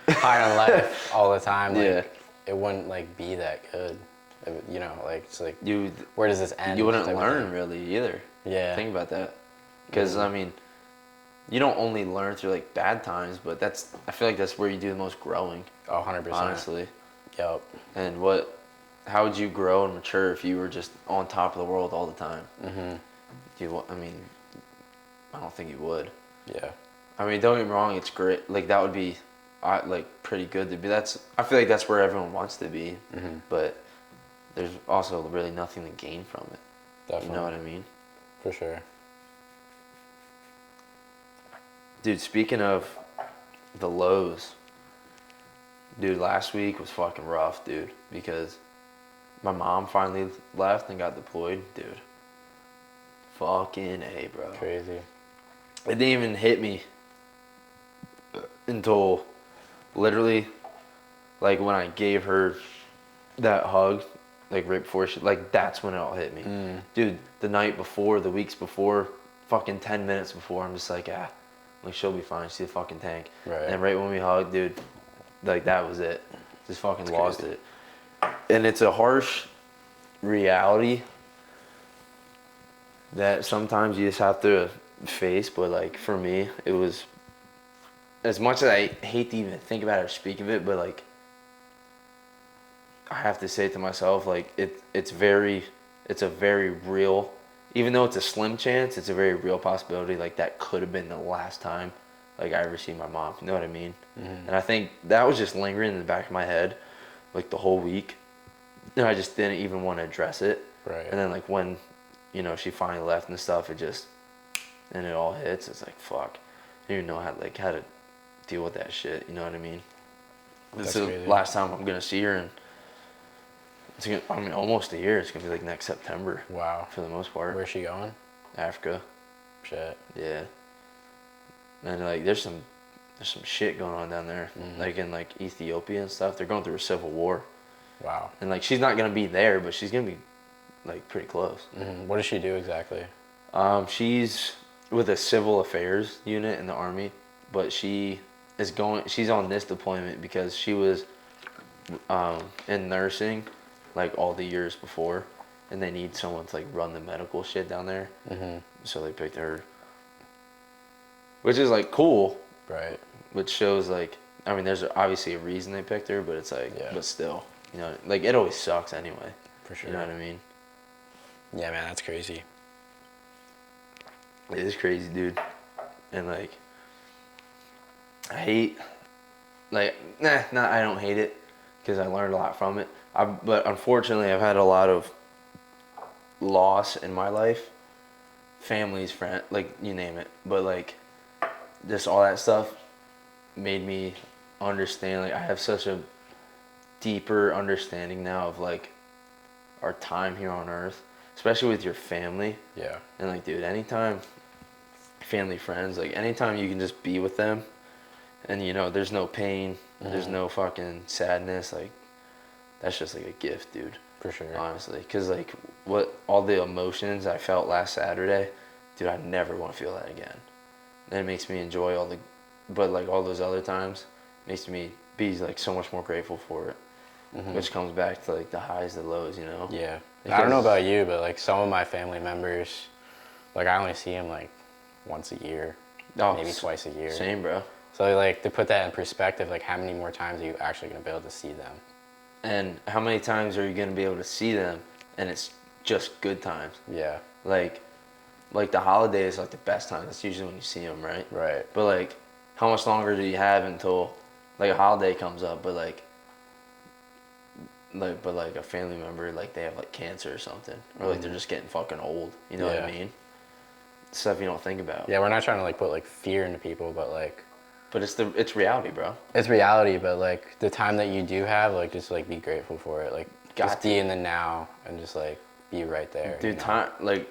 high on life all the time, like Yeah. it wouldn't like be that good. You know, like it's like You where does this end? you wouldn't type of learn thing. really either. Yeah. Think about that. Because I mean, you don't only learn through like bad times, but I feel like that's where you do the most growing. Oh, 100%. Honestly. Yep. And how would you grow and mature if you were just on top of the world all the time? I mean, I don't think you would. Yeah. I mean, don't get me wrong, it's great. Like that would be, like pretty good to be. I feel like that's where everyone wants to be. But there's also really nothing to gain from it. Definitely. You know what I mean? For sure. Dude, speaking of the lows, dude, last week was fucking rough, dude, because my mom finally left and got deployed, dude. Fucking A, bro. Crazy. It didn't even hit me until literally, like, when I gave her that hug, like, right before like, that's when it all hit me. Dude, the night before, the weeks before, fucking 10 minutes before, I'm just like, like, she'll be fine. She's a fucking tank. Right. And right when we hugged, dude, like, that was it. Just fucking That's lost crazy. it. And it's a harsh reality that sometimes you just have to face, but like for me, it was, as much as I hate to even think about it or speak of it, but like I have to say to myself, like it's a very real, even though it's a slim chance, it's a very real possibility. Like that could have been the last time like I ever see my mom. You know what I mean? And I think that was just lingering in the back of my head like the whole week, and I just didn't even want to address it. Right. And then like when, she finally left and stuff, and it all hits. It's like, fuck, I don't even know how to deal with that shit. You know what I mean? This That's is crazy. the last time I'm gonna see her, and almost a year. It's gonna be like next September Wow. for the most part. Where's she going? Africa, Shit. yeah. And like, there's some shit going on down there, like in like Ethiopia and stuff. They're going through a civil war, Wow. and like she's not gonna be there, but she's gonna be like pretty close. What does she do exactly? She's with a civil affairs unit in the army, but she's on this deployment because she was in nursing like all the years before, and they need someone to like run the medical shit down there. So they picked her, which is like cool, Right. which shows like, I mean, there's obviously a reason they picked her, but it's like, Yeah. but still, like it always sucks anyway. For sure. You know what I mean? Yeah, man, that's crazy. It is crazy, dude. And like, I hate, like, I don't hate it because I learned a lot from it. But unfortunately, I've had a lot of loss in my life, families, friends, like you name it. But like, just all that stuff made me understand. Like, I have such a deeper understanding now of like our time here on Earth, especially with your family. Yeah. And like, dude, anytime, family, friends, like anytime you can just be with them and there's no pain, there's no fucking sadness, like that's just like a gift, dude. For sure. Honestly. Because like all the emotions I felt last Saturday, dude, I never want to feel that again. And it makes me enjoy but like all those other times, makes me be like so much more grateful for it. which comes back to like the highs, the lows, you know. Yeah. I don't know Because- about you, but like some of my family members, like I only see them like once a year, Oh, maybe twice a year. Same, bro. So like to put that in perspective, like how many more times are you actually gonna be able to see them? And how many times are you gonna be able to see them? And it's just good times. Yeah. Like the holidays, like the best time. That's usually when you see them, right? Right. But like, how much longer do you have until like a holiday comes up? But like a family member, like they have like cancer or something, or like they're just getting fucking old. You know what I Yeah. mean? Stuff you don't think about. Yeah, we're not trying to like put like fear into people, but like But it's reality, bro. it's reality. But like the time that you do have, like just like be grateful for it. Like Got just to. be in the now and just like be right there. Dude, you know? time like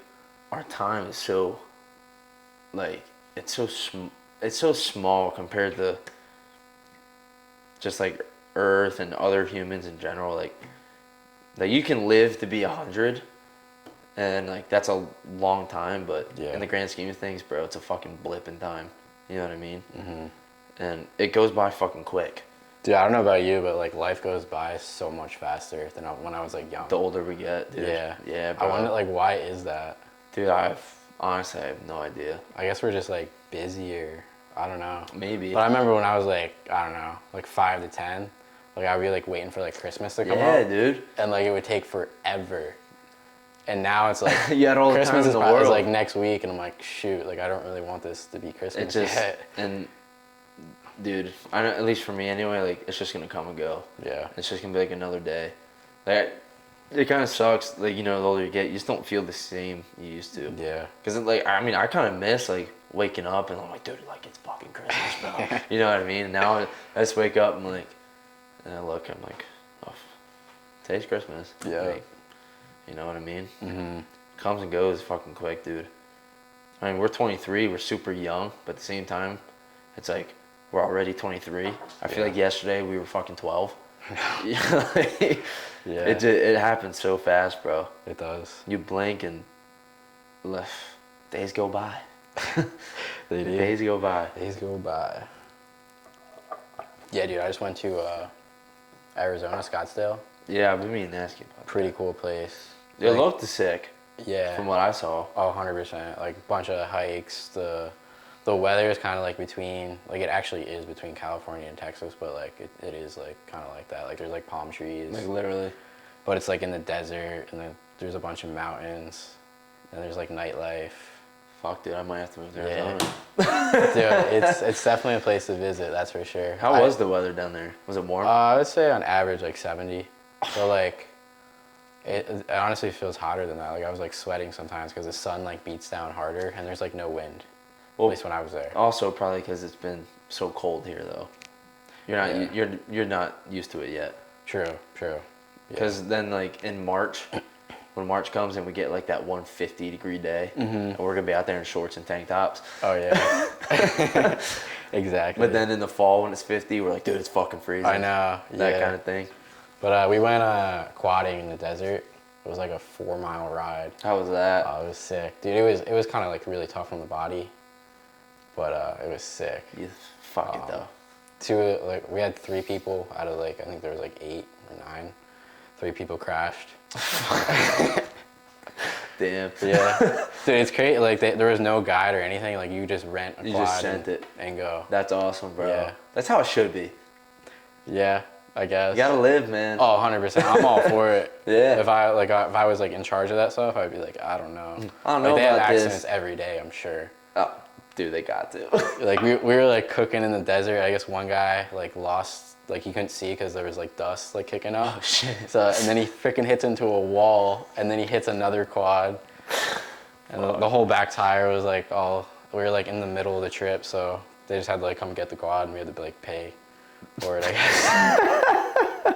our time is so like it's so small compared to just like Earth and other humans in general. Like you can live to be 100, and like that's a long time, but Yeah. in the grand scheme of things, bro, it's a fucking blip in time. You know what I mean? Mm-hmm. And it goes by fucking quick. Dude, I don't know about you, but like life goes by so much faster than when I was like young. The older we get, dude. Yeah. Yeah, I bro. wonder like why is that? Dude, honestly, I have no idea. I guess we're just like busier. I don't know. Maybe. But I remember when I was like, I don't know, like 5 to 10, like I'd be like waiting for like Christmas to come Yeah, up. dude. And like it would take forever. And now it's like You had all the Christmas time in is the probably world. like next week, and I'm like, shoot, like I don't really want this to be Christmas It just yet. and dude, I know, at least for me anyway, like it's just gonna come and go. Yeah. It's just gonna be like another day. Like it kind of sucks. Like the older you get, you just don't feel the same you used to. Yeah. Cause like I mean, I kind of miss like waking up and I'm like, dude, like it's fucking Christmas, bro. You know what I mean? And now I just wake up and like, and I look, I'm like, oh, today's Christmas. Yeah. Like, you know what I mean? Mm-hmm. Comes and goes fucking quick, dude. I mean, we're 23, we're super young, but at the same time, it's like we're already 23. I feel Yeah. like yesterday we were fucking 12. Like, Yeah. It happens so fast, bro. It does. You blink and days go by. They do. Days go by. Days go by. Yeah, dude, I just went to Arizona, Scottsdale. Yeah, I've been meaning to ask you about Pretty cool place. that. It looked sick Yeah. from what I saw. Oh, 100%. Like, bunch of hikes. The weather is kind of like between, like, it actually is between California and Texas, but, like, it is, like, kind of like that. Like, there's, like, palm trees. Like literally. But it's, like, in the desert, and then there's a bunch of mountains, and there's, like, nightlife. Fuck, dude, I might have to move to Yeah. Arizona. Dude, it's definitely a place to visit, that's for sure. How was the weather down there? Was it warm? I would say on average, like, 70. So, like, it honestly feels hotter than that. Like, I was, like, sweating sometimes because the sun, like, beats down harder, and there's, like, no wind. Well, At least when I was there. Also, probably because it's been so cold here, though. You're not Yeah. you're not used to it yet. True, true. Yeah. Because then, like in March, when March comes and we get like that 150-degree day, and we're gonna be out there in shorts and tank tops. Oh, yeah. Exactly. But then in the fall when it's 50, we're like, dude, it's fucking freezing. I know. That yeah. kind of thing. But we went quadding in the desert. It was like a 4-mile ride. How was that? Oh, it was sick. Dude, it was kind of like really tough on the body. But it was sick. You fuck it though. We had 3 people out of like, I think there was like 8 or 9. 3 people crashed. Damn. Yeah. Dude, it's crazy. Like there was no guide or anything. Like you just rent a You quad just sent it. and go. That's awesome, bro. Yeah. That's how it should be. Yeah, I guess. You gotta live, man. Oh, 100%. I'm all for it. Yeah. If I was like in charge of that stuff, I'd be like, I don't know. I don't know Like they have about this. accidents every day, I'm sure. Oh, dude, they got to. Like we were like cooking in the desert. I guess one guy like lost, like he couldn't see because there was like dust like kicking up. Oh, shit. So and then he freaking hits into a wall, and then he hits another quad, and the whole back tire was like all. We were like in the middle of the trip, so they just had to like come get the quad, and we had to like pay for it. I guess.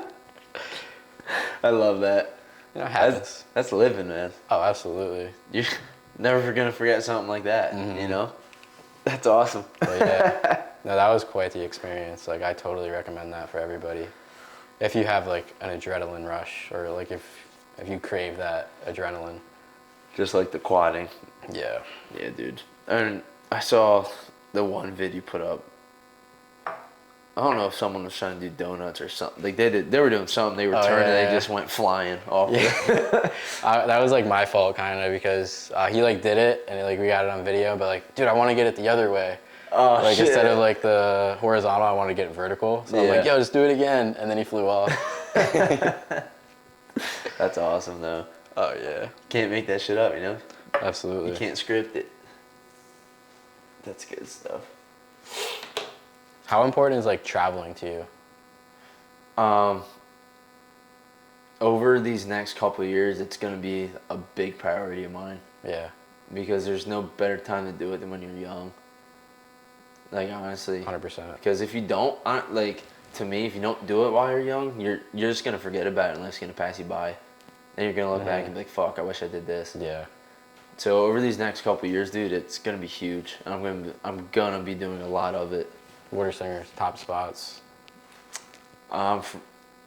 I love that. You know, it happens. That's living, man. Oh, absolutely. You're never gonna forget something like that. You know. That's awesome. But yeah, no, that was quite the experience. Like I totally recommend that for everybody. If you have like an adrenaline rush, or like if you crave that adrenaline. Just like the quadding. Yeah. Yeah, dude. And I saw the one vid you put up. I don't know if someone was trying to do donuts or something. Like they were doing something. They were Oh, turning. yeah, They yeah. just went flying off. Yeah. That was like my fault kind of because he like did it and like we got it on video, but like, dude, I want to get it the other way. Oh Like shit! instead of like the horizontal, I want to get it vertical. So I'm like, Yeah. yo, just do it again, and then he flew off. That's awesome though. Oh yeah, Can't make that shit up, you know. absolutely. You can't script it. That's good stuff. How important is like traveling to you? Over these next couple of years, it's gonna be a big priority of mine Yeah, because there's no better time to do it than when you're young. Like honestly, 100%. because if you don't, like to me, if you don't do it while you're young, you're just gonna forget about it and it's gonna pass you by. Then you're gonna look back and be like, "Fuck, I wish I did this." Yeah, So over these next couple of years, dude, it's gonna be huge. And I'm gonna be doing a lot of it. what are singers' top spots?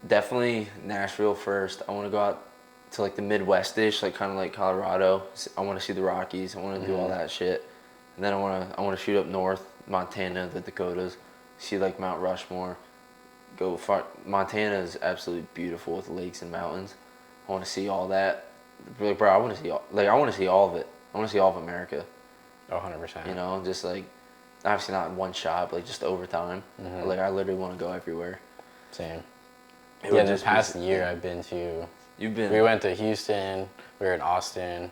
Definitely Nashville first. I want to go out to like the Midwest-ish, like kind of like Colorado. I want to see the Rockies. I want to do all that shit. And then I want to shoot up north, Montana, the Dakotas, see like Mount Rushmore. Go far. Montana is absolutely beautiful with lakes and mountains. I want to see all that. Like, bro, I want to see I want to see all of it. I want to see all of America. Oh, 100%. You know, just like obviously not in one shot, but like just over time. Like I literally want to go everywhere. Same. It would Yeah, this just be past s- year I've been to. You've been. We went to Houston. We were in Austin,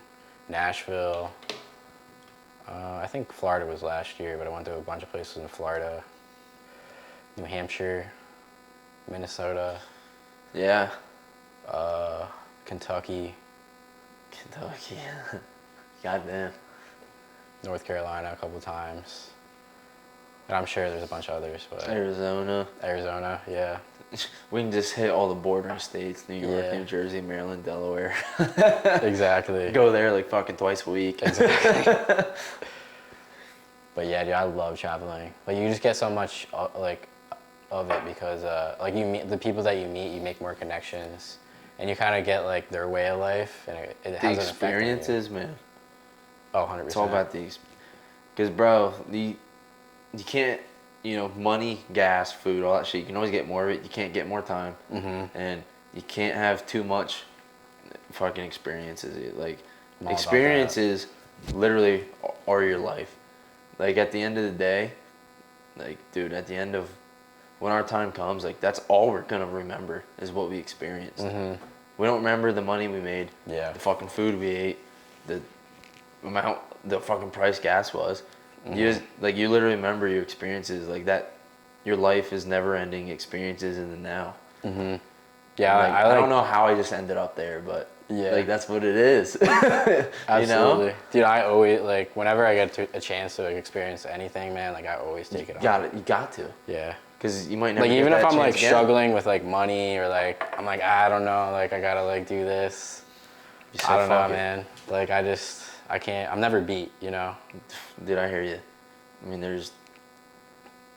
Nashville. I think Florida was last year, but I went to a bunch of places in Florida, New Hampshire, Minnesota, Yeah. Kentucky, Kentucky. Goddamn. North Carolina a couple times. And I'm sure there's a bunch of others, but Arizona. Arizona, yeah. We can just hit all the bordering states: New York, Yeah. New Jersey, Maryland, Delaware. Exactly. Go there like fucking twice a week. Exactly. But yeah, dude, I love traveling. Like you just get so much like of it because like you meet the people that you meet, you make more connections, and you kind of get like their way of life, and it The has an effect on you. experiences, man. Oh, 100%. It's all about these. Because, bro, you can't, money, gas, food, all that shit. You can always get more of it. You can't get more time. And you can't have too much fucking experiences. Like, I'm all about experiences literally are your life. Like, at the end of the day, like, dude, at the end of when our time comes, like, that's all we're going to remember is what we experienced. We don't remember the money we made, Yeah. the fucking food we ate, the amount, the fucking price gas was. You just, like, you literally remember your experiences like that. Your life is never ending experiences in the now. Yeah, Like, I I like, don't know how I just ended up there, but Yeah. like that's what it is. Absolutely. You know? Dude, I always like whenever I get a chance to like, experience anything, man. Like I always take it on. You got to, Yeah. because you might never. Like get even if that I'm chance like again. struggling with like money or like I'm like I don't know, like I gotta like do this. You say, I don't know, "Fuck it." man. Like I can't. I'm never beat, you know. Dude, I hear you. I mean, there's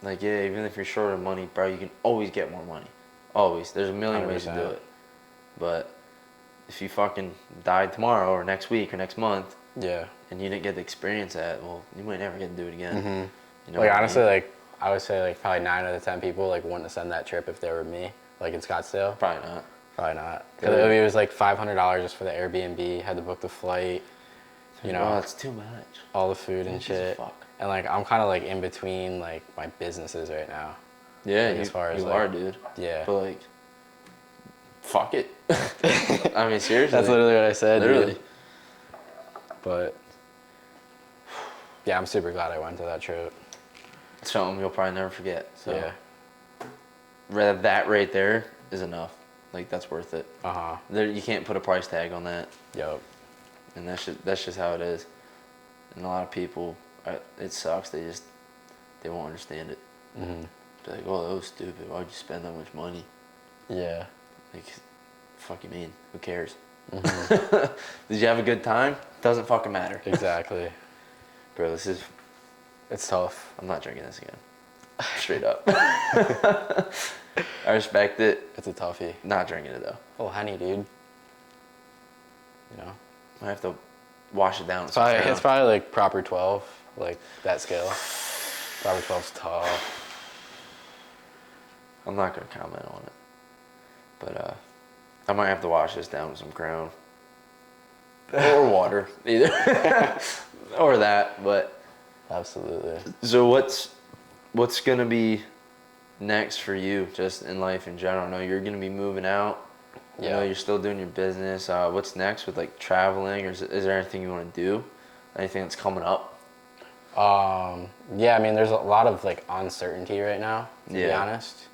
like, yeah, even if you're short of money, bro, you can always get more money. Always. There's a million ways to do 100%. it. But if you fucking died tomorrow or next week or next month Yeah. and you didn't get to experience that, well, you might never get to do it again. You know Like what I honestly, mean? like I would say like probably 9 out of 10 people like wouldn't send that trip if they were me, like in Scottsdale. Probably not. Probably not. Yeah. Cause it was like $500 just for the Airbnb. Had to book the flight. You know, Oh, it's too much. all the food Who and gives a shit. fuck? And like I'm kind of like in between like my businesses right now. Yeah, Like, as far as, you like- are, dude. Yeah. But like, fuck it. I mean, seriously. That's literally what I said. Literally. Dude. But yeah, I'm super glad I went to that trip. It's something you'll probably never forget. So Yeah. that right there is enough. Like, that's worth it. Uh huh. You can't put a price tag on that. Yup. And that's just how it is. And a lot of people, it sucks. They won't understand it. They're like, oh, that was stupid. Why'd you spend that much money? Yeah. Like, fuck you mean? Who cares? Did you have a good time? Doesn't fucking matter. Exactly. Bro, It's tough. I'm not drinking this again. Straight up. I respect it. It's a toughie. Not drinking it though. Oh, honey, dude. You know. I have to wash it down. It's probably like proper 12, like that scale. Proper 12's tough. I'm not gonna comment on it. But I might have to wash this down with some Crown. Or water, either. Or that, but. Absolutely. So what's gonna be next for you, just in life in general? I know you're gonna be moving out. You know, you're still doing your business. What's next with like traveling, or is there anything you want to do? Anything that's coming up? Yeah, I mean, there's a lot of like uncertainty right now, to be honest.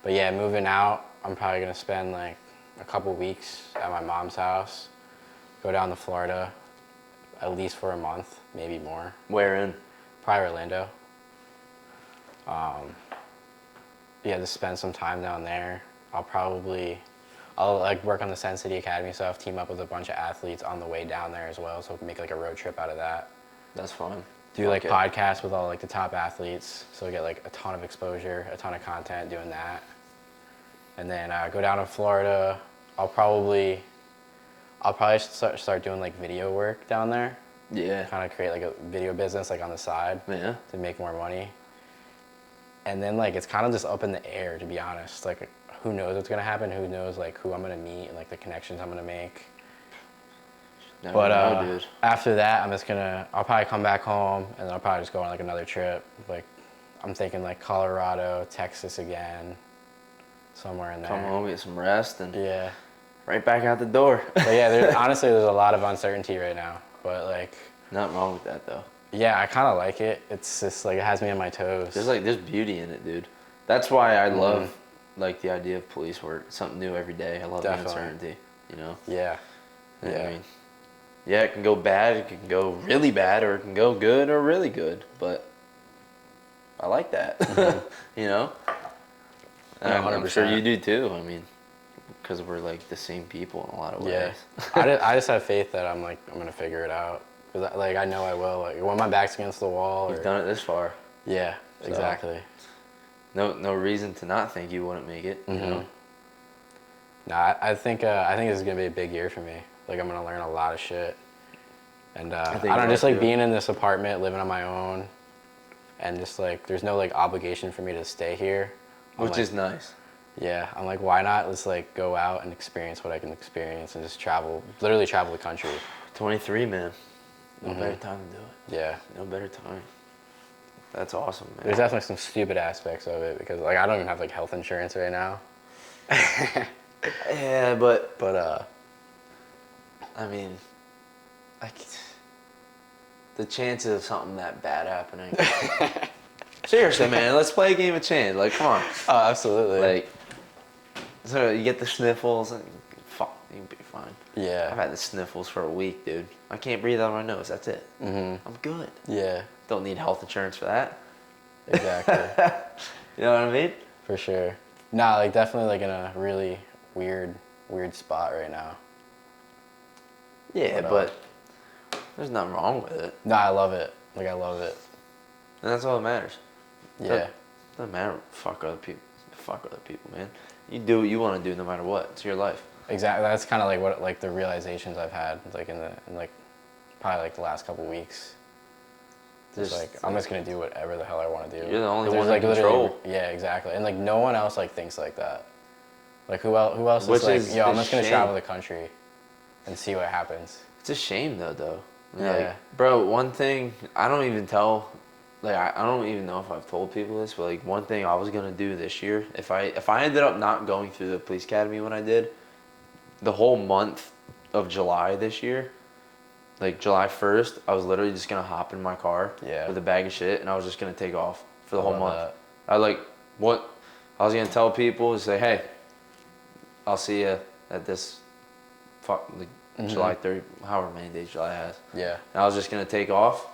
But yeah, moving out, I'm probably gonna spend like a couple weeks at my mom's house, go down to Florida, at least for a month, maybe more. Where in? Probably Orlando. Yeah, just spend some time down there. I'll like work on the Sen City Academy stuff, team up with a bunch of athletes on the way down there as well, so we can make like a road trip out of that. That's fun. Do like podcasts with all like the top athletes, so we get like a ton of exposure, a ton of content doing that. And then go down to Florida. I'll probably start doing like video work down there. Yeah. Kind of create like a video business like on the side. Yeah. To make more money. And then like it's kind of just up in the air, to be honest. Like who knows what's gonna happen? Who knows like who I'm gonna meet and like the connections I'm gonna make. Never But know, dude. after that, I'll probably come back home and then I'll probably just go on like another trip. Like I'm thinking like Colorado, Texas again, somewhere in there. Come home, get some rest, and Yeah. right back out the door. But yeah, honestly, there's a lot of uncertainty right now. But like, Nothing wrong with that though. yeah, I kind of like it. It's just like it has me on my toes. There's beauty in it, dude. That's why I love like the idea of police work. Something new every day. I love the uncertainty. You know. Yeah. I mean, yeah, it can go bad. It can go really bad, or it can go good or really good. But I like that. You know. And Yeah, I'm sure 100%. you do too. I mean, because we're like the same people in a lot of ways. Yeah. I just have faith that I'm gonna figure it out. 'Cause like I know I will. Like when my back's against the wall. You've done it this far. Yeah. Exactly. No reason to not think you wouldn't make it. You know. Nah, I think this is gonna be a big year for me. Like I'm gonna learn a lot of shit. And I don't know, just like being in this apartment, living on my own, and just like there's no like obligation for me to stay here. Which is nice. Yeah, I'm like, why not? Let's like go out and experience what I can experience and just literally travel the country. 23, man. No better time to do it. Yeah. No better time. That's awesome, man. There's definitely some stupid aspects of it because like I don't even have like health insurance right now. Yeah, but I mean, the chances of something that bad happening. Seriously, man, let's play a game of chance. Like, come on. Oh, absolutely. Like, so you get the sniffles and fuck, you'll be fine. Yeah. I've had the sniffles for a week, dude. I can't breathe out my nose. That's it. I'm good. Yeah. Don't need health insurance for that. Exactly. You know what I mean? For sure. Nah, like definitely like in a really weird spot right now. Yeah, but there's nothing wrong with it. No, I love it. Like I love it. And that's all that matters. Yeah. Doesn't matter. Fuck other people. Fuck other people, man. You do what you want to do no matter what. It's your life. Exactly. That's kind of like what like the realizations I've had like in like probably like the last couple weeks. Just like I'm just gonna do whatever the hell I want to do. You're the only 'Cause one there's, in like, control. Yeah, exactly. And like no one else like thinks like that. Like who else Which is like, is yo, I'm a just gonna shame. travel the country and see what happens. It's a shame though. Yeah. Like, bro, one thing I don't even tell, like I don't even know if I've told people this, but like one thing I was gonna do this year, if I ended up not going through the police academy when I did, the whole month of July this year, like July 1st, I was literally just gonna hop in my car with a bag of shit and I was just gonna take off for the whole month. That. I was gonna tell people is say, hey, I'll see you at this July 30, however many days July has. Yeah. And I was just gonna take off,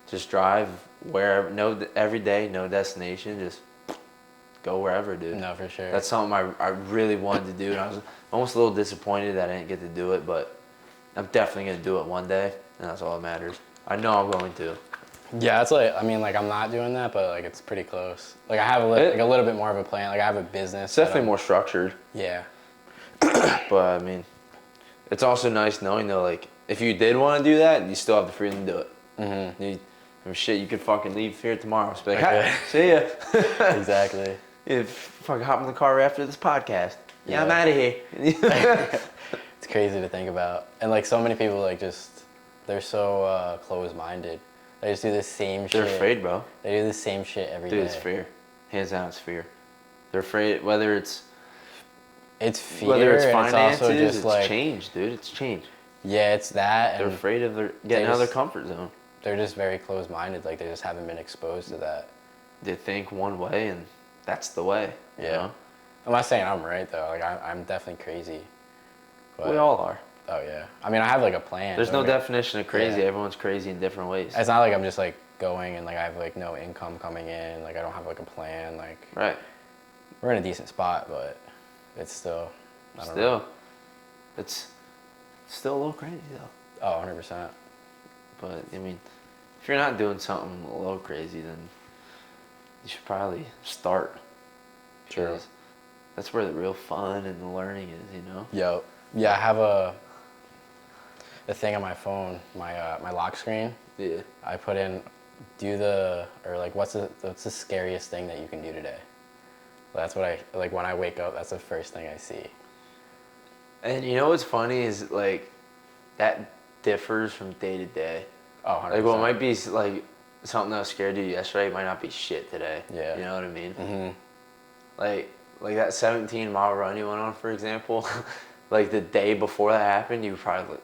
just drive wherever, every day, no destination, just go wherever, dude. No, for sure. That's something I really wanted to do, and I was almost a little disappointed that I didn't get to do it, but I'm definitely gonna do it one day, and that's all that matters. I know I'm going to. Yeah, it's like I mean like I'm not doing that, but like it's pretty close. Like I have like a little bit more of a plan. Like I have a business. It's definitely more structured. Yeah. But I mean, it's also nice knowing though, like if you did want to do that, you still have the freedom to do it. You could fucking leave here tomorrow. Just be like, Okay. "Hi, see ya." Exactly. If fucking hop in the car right after this podcast. Yeah, I'm Yeah. out of here. It's crazy to think about. And like so many people like just they're so closed-minded. They just do the same shit. They're afraid, bro. They do the same shit every day. Dude, it's fear. Hands down, it's fear. They're afraid, whether it's It's whether it's fear, and finances, it's also just it's like change, dude. It's change. yeah, it's that, They're and afraid of getting out of their just- comfort zone. they're just very closed-minded. Like they just haven't been exposed to that. They think one way, and that's the way. you Yeah. know? I'm not saying I'm right though. Like I'm definitely crazy. But, We all are. Oh yeah. I mean, I have like a plan. There's don't no get- definition of crazy. Yeah. Everyone's crazy in different ways. It's not like I'm just like going and like I have like no income coming in. Like I don't have like a plan. Like Right. we're in a decent spot, but it's still. I don't know. Still, it's still a little crazy though. Oh, 100%. But I mean, if you're not doing something a little crazy, then you should probably start. True. Because that's where the real fun and the learning is, you know. Yo, yeah, I have a thing on my phone, my lock screen. Yeah. I put in, what's the scariest thing that you can do today? That's what I like when I wake up. That's the first thing I see. And you know what's funny is like that differs from day to day. Oh, 100%. Like what might be like something that was scared you yesterday might not be shit today. Yeah. You know what I mean? Mm-hmm. Like that 17-mile run you went on, for example. Like the day before that happened, you probably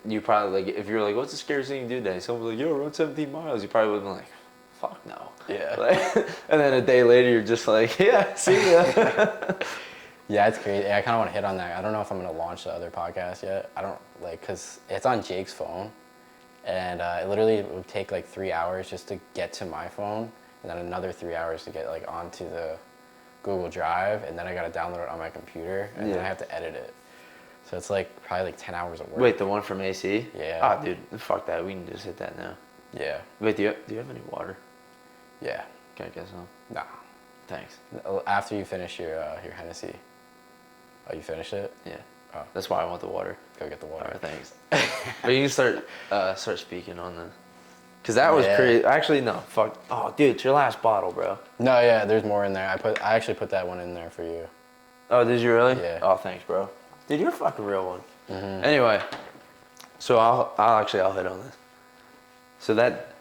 like if you were like, what's the scariest thing you do today? Someone was like, yo, run 17 miles. You probably would have been like, fuck no. Yeah. Like, and then a day later, you're just like, yeah, see ya. Yeah, it's crazy. I kind of want to hit on that. I don't know if I'm gonna launch the other podcast yet. I don't like because it's on Jake's phone, and it literally would take like 3 hours just to get to my phone, and then another 3 hours to get like onto the Google Drive, and then I gotta download it on my computer, and then Yeah. I have to edit it. So it's like probably like 10 hours of work. Wait, the one from AC? Yeah. Ah, dude, fuck that. We can just hit that now. Yeah. Wait, do you have any water? Yeah. Can I get some? Nah. Thanks. After you finish your Hennessy. Oh, you finished it? Yeah. Oh. That's why I want the water. Go get the All water. right, thanks. But you can start speaking on the, cause that was Yeah. crazy. Actually, no, fuck. Oh, dude, it's your last bottle, bro. No, yeah, there's more in there. I actually put that one in there for you. Oh, did you really? Yeah. Oh, thanks, bro. Dude, you're a fucking real one. Mm-hmm. Anyway, so I'll hit on this. So that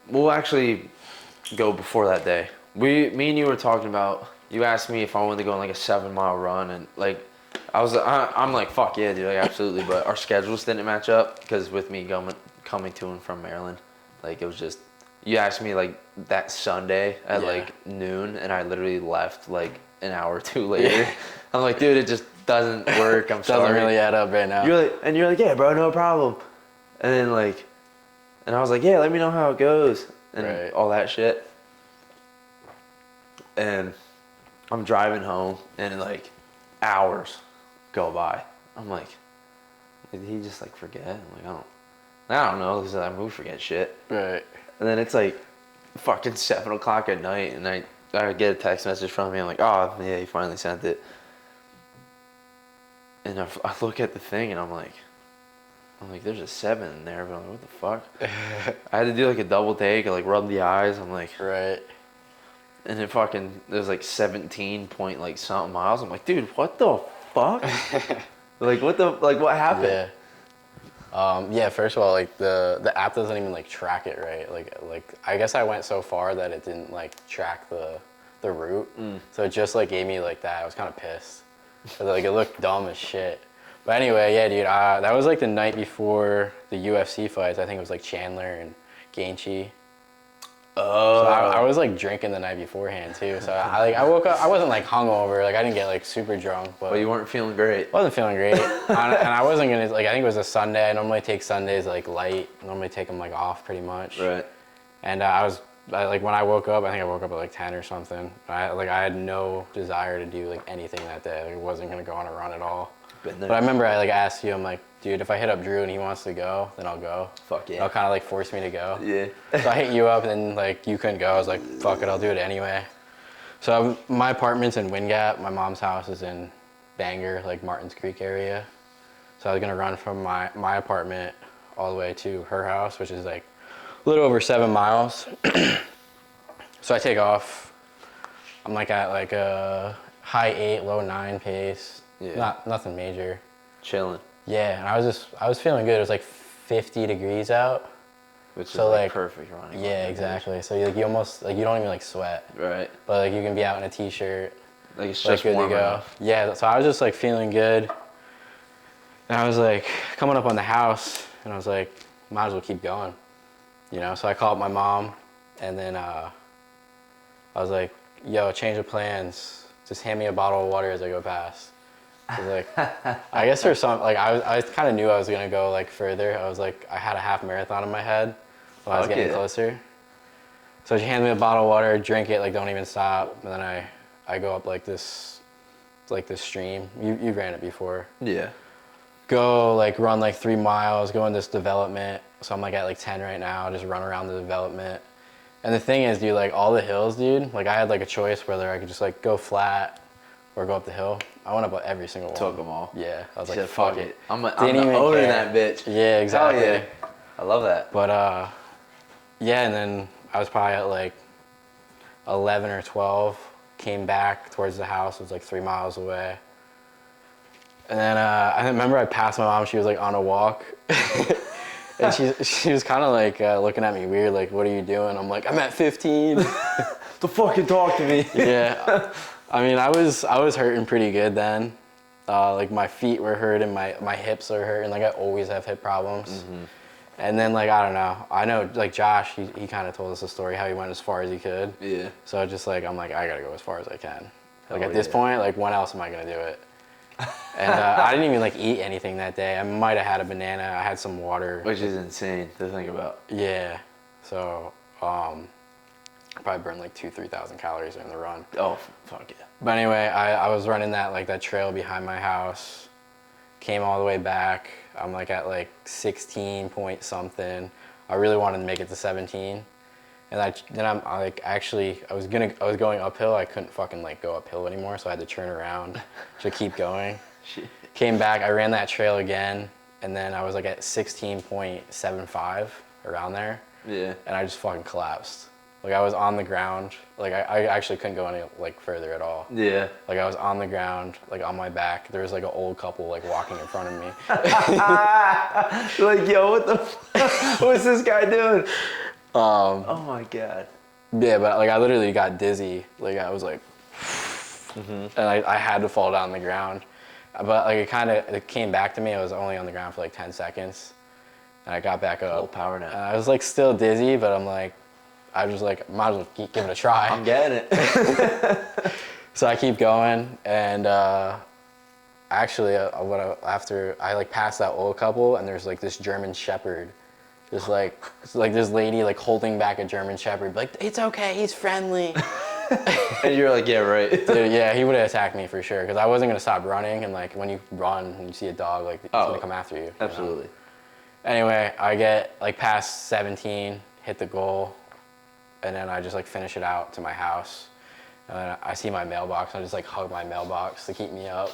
we'll actually go before that day. Me and you were talking about. You asked me if I wanted to go on like a 7-mile run, and like I'm like fuck yeah, dude, like absolutely. But our schedules didn't match up because with me coming to and from Maryland, like it was just. You asked me like that Sunday at Yeah. like noon, and I literally left like an hour or two later. I'm like, dude, it just doesn't work. I'm sorry. Doesn't really add up right now. You're like, yeah, bro, no problem. And then like, and I was like, yeah, let me know how it goes and Right. all that shit. And I'm driving home, and like hours go by. I'm like, did he just like forget? I'm like, I don't know, because we forget shit. Right. And then it's like fucking 7 o'clock at night, and I get a text message from me. I'm like, oh yeah, he finally sent it. And I look at the thing, and I'm like, there's a 7 in there, but I'm like, what the fuck? I had to do like a double take, like rub the eyes. I'm like, Right. and it fucking there's like 17 point like something miles. I'm like, dude, what the fuck? Like what happened? Yeah. Yeah, first of all, like the app doesn't even like track it, right? Like I guess I went so far that it didn't like track the route. So it just like gave me like that. I was kind of pissed. 'Cause, like it looked dumb as shit. But anyway, yeah, dude, that was like the night before the UFC fights. I think it was like Chandler and Gaethje. Oh, So I was like drinking the night beforehand too. So I woke up. I wasn't like hungover. Like I didn't get like super drunk, but you weren't feeling great. wasn't feeling great. And I wasn't gonna like. I think it was a Sunday. I normally take Sundays like light. Normally take them like off pretty much. Right. And like when I woke up, I think I woke up at like 10 or something. I had no desire to do like anything that day. Like, I wasn't gonna go on a run at all. Been there. But I remember I like asked you. I'm like, dude, if I hit up Drew and he wants to go, then I'll go. Fuck yeah. He'll kind of like force me to go. Yeah. So I hit you up, and then like you couldn't go. I was like, fuck it, I'll do it anyway. So my apartment's in Wind Gap. My mom's house is in Bangor, like Martins Creek area. So I was gonna run from my apartment all the way to her house, which is like a little over 7 miles. So I take off I'm like at like a high 8, low 9 pace. Yeah. Nothing major. Chilling, Yeah, and I was feeling good. It was like 50 degrees out. which is So, like like, perfect running. Yeah, weather, exactly. So you almost like you don't even like sweat, dude. Right. but like you can be out in a t-shirt, Like it's like just good to warm go. enough. Yeah, so I was just like feeling good, and I was like coming up on the house, and I was like, might as well keep going, you know. So I called my mom, and then I was like, yo, change of plans. Just hand me a bottle of water as I go past. 'Cause, like, I guess there's some like I kind of knew I was gonna go like further. I was like I had a half marathon in my head when I was Fuck getting yeah. closer. So she handed me a bottle of water, drink it, like don't even stop. And then I go up like this stream. You ran it before. Yeah. Go like run like 3 miles, go in this development. So I'm like at like 10 right now, just run around the development. And the thing is, dude, like all the hills, dude, like I had like a choice whether I could just like go flat or go up the hill. I went up every single one. Took them all. Yeah, I was He like, said, fuck it. I'm Didn't the even owner of care. that bitch. Yeah, exactly. Hell yeah. I love that. But yeah, and then I was probably at like 11 or 12. Came back towards the house. It was like 3 miles away. And then I remember I passed my mom. She was like on a walk, and she was kind of like looking at me weird, like, "What are you doing?" I'm like, "I'm at 15." The fucking talk to me. Yeah, I mean, I was hurting pretty good then. Like my feet were hurting, my hips are hurting. Like I always have hip problems. Mm-hmm. And then like I don't know. I know like Josh, he kind of told us a story how he went as far as he could. Yeah. So just like I'm like I gotta go as far as I can. Like Hell at this yeah. point, like when else am I gonna do it? And I didn't even like eat anything that day. I might have had a banana. I had some water. Which is insane to think about. Yeah. So I probably burned like 2,000-3,000 calories during the run. Oh, fuck yeah. But anyway, I was running that trail behind my house. Came all the way back. I'm like at like 16 point something. I really wanted to make it to 17. And I was going uphill. I couldn't fucking like go uphill anymore, so I had to turn around to keep going. Shit. Came back, I ran that trail again, and then I was like at 16.75 around there, Yeah. and I just fucking collapsed. Like I was on the ground. Like I actually couldn't go any like further at all. Yeah. Like I was on the ground, like on my back. There was like an old couple like walking in front of me. Like, yo, what the what's this guy doing? Oh my god. Yeah, but like I literally got dizzy. Like I was like, and I had to fall down on the ground. But like it came back to me. I was only on the ground for like 10 seconds, and I got back up. Little power nap. And I was like still dizzy, but I'm like, I was like, might as well give it a try. I'm getting it. So I keep going, and actually, after I like passed that old couple, and there's like this German Shepherd, it's like this lady like holding back a German Shepherd, like it's okay, he's friendly. And you're like, yeah, right. Dude, yeah, he would have attacked me for sure, because I wasn't gonna stop running, and like when you run and you see a dog, like it's gonna come after you. Absolutely. You know? Anyway, I get like past 17, hit the goal, and then I just like finish it out to my house. And then I see my mailbox, and I just like hug my mailbox to keep me up.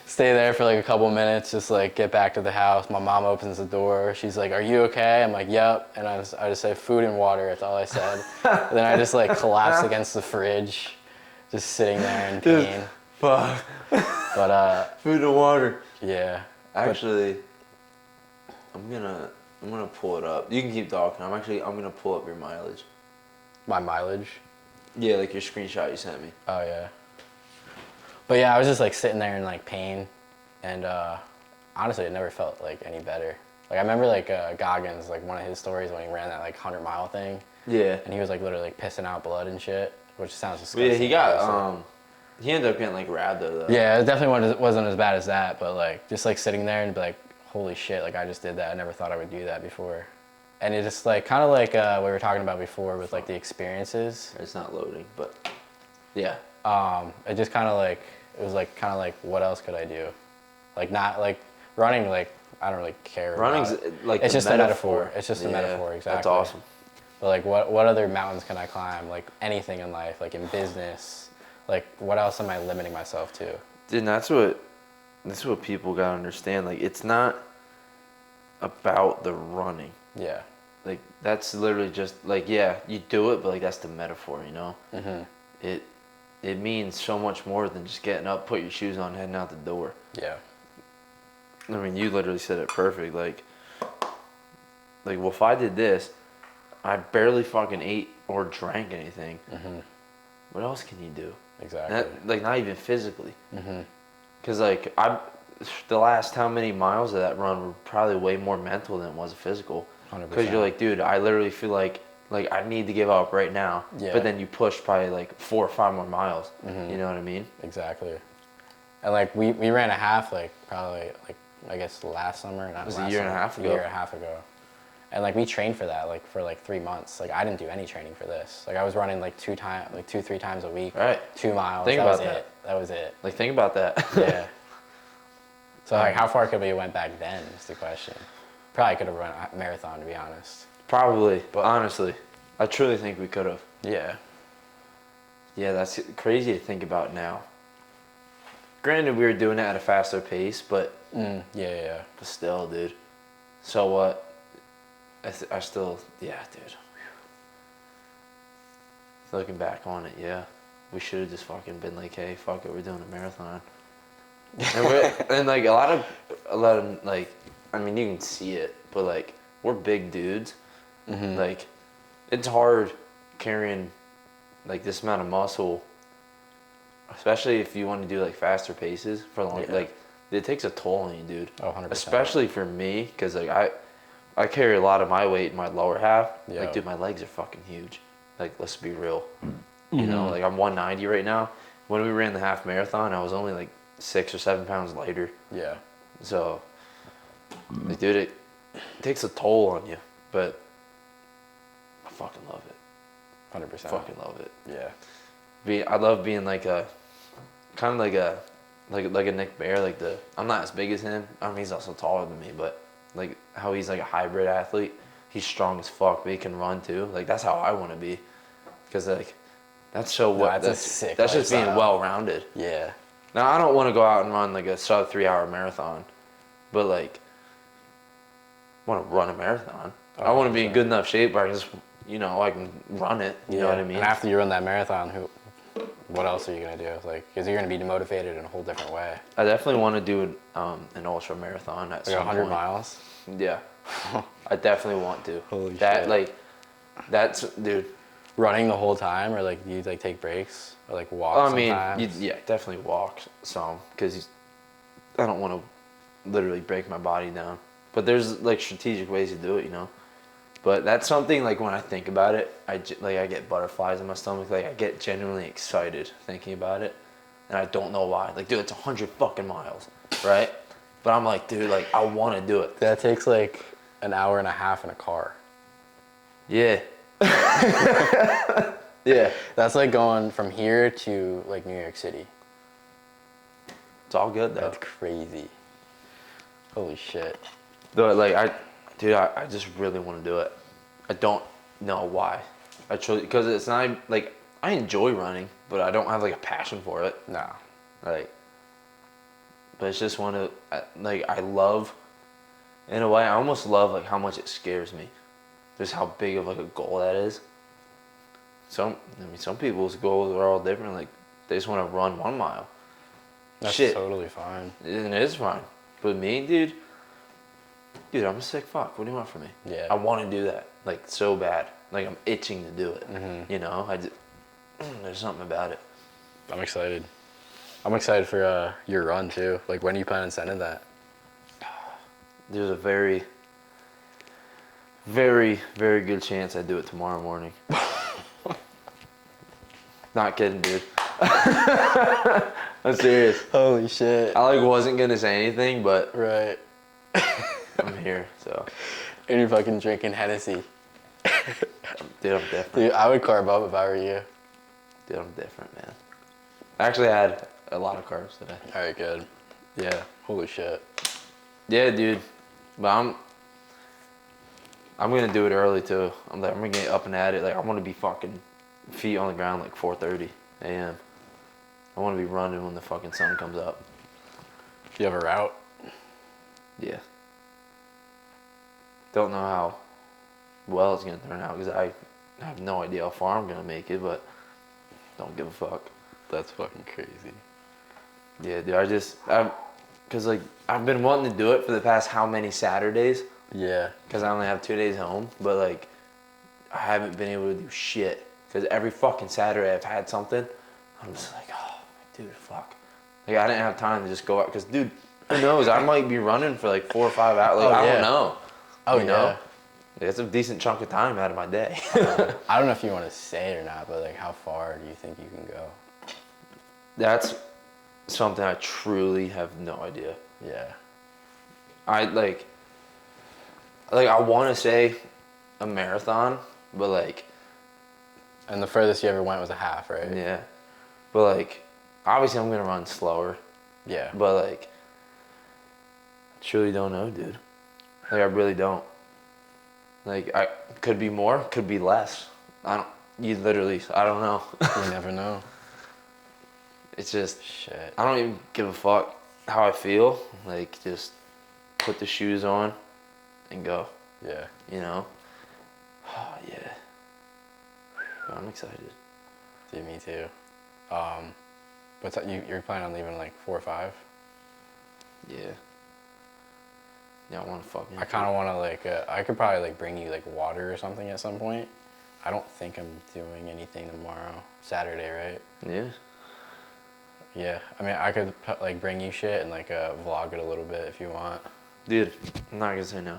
Stay there for like a couple minutes, just like get back to the house. My mom opens the door. She's like, "Are you okay?" I'm like, "Yep." And I just say food and water. That's all I said. And then I just like collapsed against the fridge, just sitting there in pain. Fuck. But Food and water. yeah. Actually, I'm gonna pull it up. You can keep talking. I'm gonna pull up your mileage. My mileage. Yeah, like your screenshot you sent me. Oh yeah. But yeah, I was just like sitting there in like pain, and honestly, it never felt like any better. Like I remember like Goggins, like one of his stories when he ran that like 100-mile thing, Yeah. and he was like literally like pissing out blood and shit, which sounds But disgusting. yeah, he got obviously. he ended up getting like rhabdo though. Yeah, it definitely wasn't as bad as that, but like just like sitting there and be like, holy shit, like I just did that. I never thought I would do that before. And it just like kind of like what we were talking about before with like the experiences. It's not loading, but yeah. It just kind of like it was like kind of like what else could I do? Like not like running, like I don't really care. Running's about it. like It's the just a metaphor. It's just a Yeah, metaphor, exactly. That's awesome. But like what other mountains can I climb? Like anything in life, like in business. Like what else am I limiting myself to? Dude, that's what people gotta understand. Like it's not about the running. Yeah. like that's literally just like yeah, you do it, but like that's the metaphor, you know. It it means so much more than just getting up, put your shoes on, heading out the door. Yeah. I mean, you literally said it perfect. Like well, if I did this, I barely fucking ate or drank anything. What else can you do? Exactly. Like not even physically. Cause like the last how many miles of that run were probably way more mental than it was physical. 100%. Cause you're like, dude, I literally feel like I need to give up right now. Yeah. But then you push probably like 4 or 5 more miles. You know what I mean? Exactly. And like we ran a half like probably like I guess last summer. Not was last a year and a summer, half A ago. year and a half ago. And like we trained for that like for like 3 months. Like I didn't do any training for this. Like I was running like 2, 3 times a week. Right. 2 miles. Think that about was that. it. That was it. Like think about that. Yeah. So like how far could we have went back then is the question. Probably could have run a marathon to be honest. Probably, but honestly, I truly think we could have. Yeah. Yeah, that's crazy to think about now. Granted, we were doing it at a faster pace, but Yeah. still, dude. So what? I still, yeah, dude. Looking back on it, yeah, we should have just fucking been like, hey, fuck it, we're doing a marathon. And like a lot of like, I mean, you can see it, but like we're big dudes. Like, it's hard carrying like this amount of muscle, especially if you want to do like faster paces for long. Yeah. Like, it takes a toll on you, dude. Oh, 100%. Especially for me, because like I carry a lot of my weight in my lower half. Yeah. Like, dude, my legs are fucking huge. Like, let's be real. You know, like I'm 190 right now. When we ran the half marathon, I was only like 6 or 7 pounds lighter. Yeah. So, like, dude, it takes a toll on you, but I fucking love it. 100%. Fucking love it. Yeah. I love being like a, kind of like a Nick Bear, I'm not as big as him. I mean, he's also taller than me, but like how he's like a hybrid athlete. He's strong as fuck, but he can run too. Like, that's how I want to be, because like that's so what that's a sick that's just being lifestyle. well-rounded. Yeah. Now, I don't want to go out and run like a sub 3-hour marathon, but like want to run a marathon. I want to be in good enough shape where I can just, I can run it. You know what I mean? And after you run that marathon, what else are you gonna do? Like, because you're gonna be demotivated in a whole different way. I definitely want to do an ultra marathon at Like some 100 point. miles. Yeah, I definitely want to. Holy that shit. like, that's dude. Running the whole time, or like you like take breaks, or like walk. I mean, sometimes? yeah, definitely walk some, because I don't want to literally break my body down. But there's like strategic ways to do it, But that's something like when I think about it, I get butterflies in my stomach. Like, I get genuinely excited thinking about it, and I don't know why. Like, dude, it's 100 fucking miles, right? But I'm like, dude, like I want to do it. That takes like an hour and a half in a car. Yeah. Yeah. That's like going from here to like New York City. It's all good though. That's crazy. Holy shit. Though, like I just really want to do it. I don't know why. I truly, because it's not like, I enjoy running, but I don't have like a passion for it. No. Like, but it's just one of like, I love, in a way, I almost love like how much it scares me. Just how big of like a goal that is. Some people's goals are all different. Like, they just want to run 1 mile. That's Shit. totally fine. And it is fine. But me, dude, I'm a sick fuck. What do you want from me? Yeah. I want to do that, like, so bad. Like, I'm itching to do it. There's something about it. I'm excited. I'm excited for your run too. Like, when do you plan on sending that? There's a very, very, very good chance I do it tomorrow morning. Not kidding, dude. I'm serious. Holy shit. I wasn't gonna say anything, but Right. I'm here, so. And you're fucking drinking Hennessy. Dude, I'm different. Dude, I would carb up if I were you. Dude, I'm different, man. I actually had a lot of carbs today. Alright, good. Yeah. Holy shit. Yeah, dude. But I'm gonna do it early too. I'm gonna get up and at it. Like, I want to be fucking feet on the ground like 4:30 a.m. I want to be running when the fucking sun comes up. Do you have a route? Yeah. Don't know how well it's gonna turn out because I have no idea how far I'm gonna make it, but don't give a fuck. That's fucking crazy. Yeah, dude. Cause like I've been wanting to do it for the past how many Saturdays? Yeah. Cause I only have 2 days home, but like I haven't been able to do shit. Cause every fucking Saturday I've had something. I'm just like, oh, dude, fuck. Like I didn't have time to just go out. Cause dude, who knows? I might be running for like 4 or 5 hours. Like Oh, I yeah. don't know. Oh, You know? yeah. It's a decent chunk of time out of my day. I don't know if you want to say it or not, but like, how far do you think you can go? That's something I truly have no idea. Yeah. I I want to say a marathon, but like, And the furthest you ever went was a half, right? yeah, but like, obviously I'm gonna run slower, Yeah. but like, I truly don't know, dude. Like I really don't. Like I could be more, could be less. I don't. I don't know. You never know. It's just, Shit. I don't even give a fuck how I feel. Like just put the shoes on and go. Yeah. You know? Oh yeah. I'm excited. Dude, me too. But you're planning on leaving like 4 or 5? Yeah. Yeah, I want to fucking. I kind of want to like, I could probably like bring you like water or something at some point. I don't think I'm doing anything tomorrow. Saturday, right? Yeah. Yeah. I mean, I could like bring you shit and like vlog it a little bit if you want. Dude, I'm not gonna say no.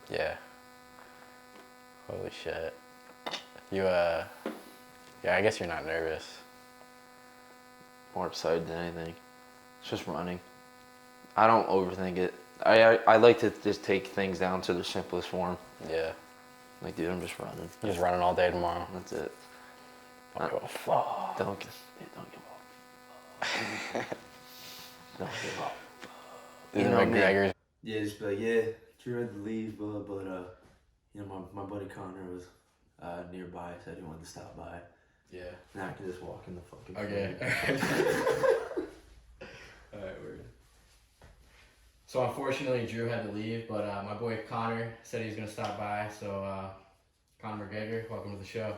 Yeah. Holy shit. You, yeah, I guess you're not nervous. More excited than anything. It's just running. I don't overthink it. I like to just take things down to their simplest form. Yeah. Like, dude, I'm just running. You're just running all day tomorrow. That's it. Don't give a fuck. Don't give up. Don't give up. You You know, know me. McGregor's. Yeah, just be like, yeah, Drew had to leave, but you know, my buddy Connor was nearby, said he wanted to stop by. Yeah. Now I can just walk in the fucking. Okay. plane. Alright, word. So unfortunately, Drew had to leave, but my boy Connor said he was gonna stop by. So Connor McGregor, welcome to the show.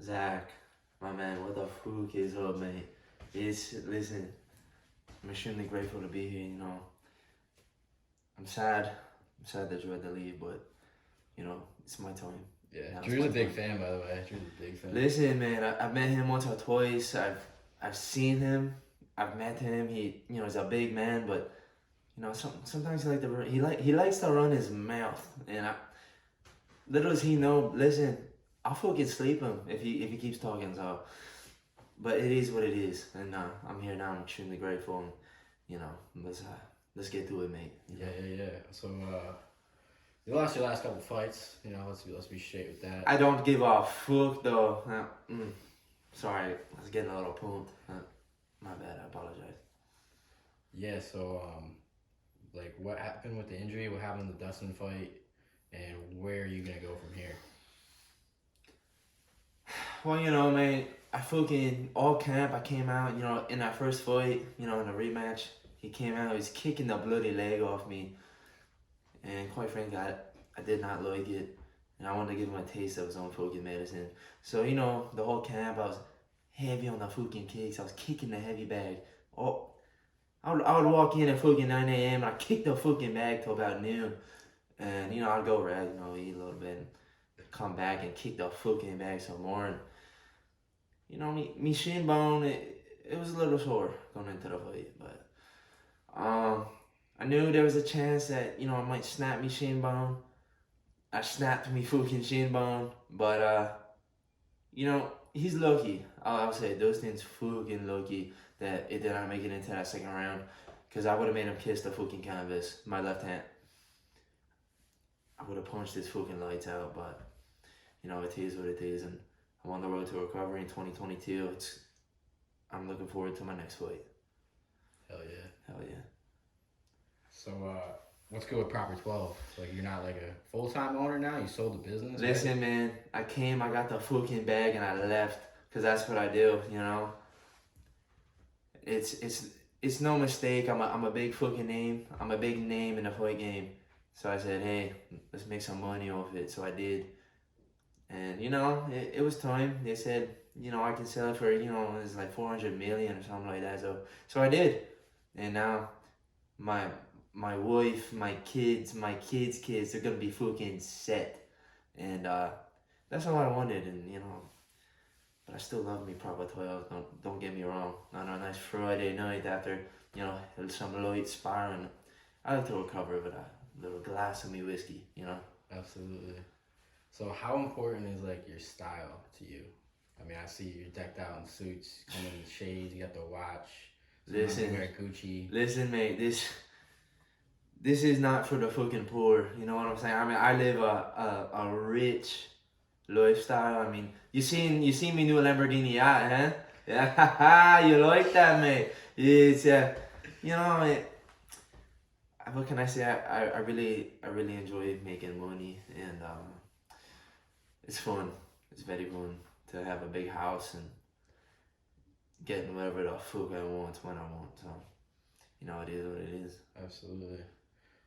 Zach, my man, what the fuck is up, mate? Listen, I'm extremely grateful to be here. You know, I'm sad that you had to leave, but you know, it's my time. Yeah, Now it's Drew's a my big time. fan, by the way. Drew's a big fan. Listen, man, I've met him once or twice. I've seen him. I've met him. He, you know, he's a big man, but you know, sometimes he likes to run his mouth, and little does he know. Listen, I'll fucking sleep him if he keeps talking. So, but it is what it is, and I'm here now. I'm extremely grateful, and you know, let's get to it, mate. Yeah. So you lost your last couple fights. You know, let's be straight with that. I don't give a fuck though. Sorry, I was getting a little pumped. My bad. I apologize. Yeah. So like, what happened with the injury? What happened in the Dustin fight? And where are you gonna go from here? Well, you know, man, I fucking all camp. I came out, you know, in that first fight, you know, in the rematch. He came out. He was kicking the bloody leg off me, and quite frankly, I did not like it, and I wanted to give him a taste of his own fucking medicine. So you know, the whole camp, I was heavy on the fucking kicks. I was kicking the heavy bag. Oh, I would walk in at fucking 9 a.m. and I kick the fucking bag till about noon, and you know, I'd go rest, you know, eat a little bit, and come back and kick the fucking bag some more. And, you know, me shin bone, it was a little sore going into the fight, but I knew there was a chance that, you know, I might snap me shin bone. I snapped me fucking shin bone, but you know, he's lucky. I'll say Dustin's fucking lucky that it did not make it into that second round, because I would have made him kiss the fucking canvas, my left hand. I would have punched his fucking lights out, but you know, it is what it is, and I'm on the road to recovery in 2022. I'm looking forward to my next fight. Hell yeah. Hell yeah. So what's good with Proper 12? Like, you're not like a full-time owner now? You sold the business? Listen, man, I came, I got the fucking bag, and I left, because that's what I do, you know? it's no mistake. I'm a big fucking name. I'm a big name in the fight game. So I said, hey, let's make some money off it. So I did. And you know, it was time. They said, you know, I can sell it for, you know, it's like 400 million or something like that. So I did. And now my wife, my kids, kids, they're gonna be fucking set. And that's all I wanted. And you know, but I still love me Proper 12. Don't get me wrong. On a nice Friday night after, you know, some light sparring, I like to recover with a little glass of me whiskey, you know. Absolutely. So how important is like your style to you? I mean, I see you're decked out in suits, coming in shades, you got the watch. Listen, you wear Gucci. Listen, mate, this is not for the fucking poor. You know what I'm saying? I mean, I live a rich lifestyle. I mean, you seen me new Lamborghini yacht, huh? Yeah, you like that, mate? It's you know, what can I say? I really enjoy making money, and it's fun. It's very fun to have a big house and getting whatever the fuck I want when I want. So, you know, it is what it is. Absolutely.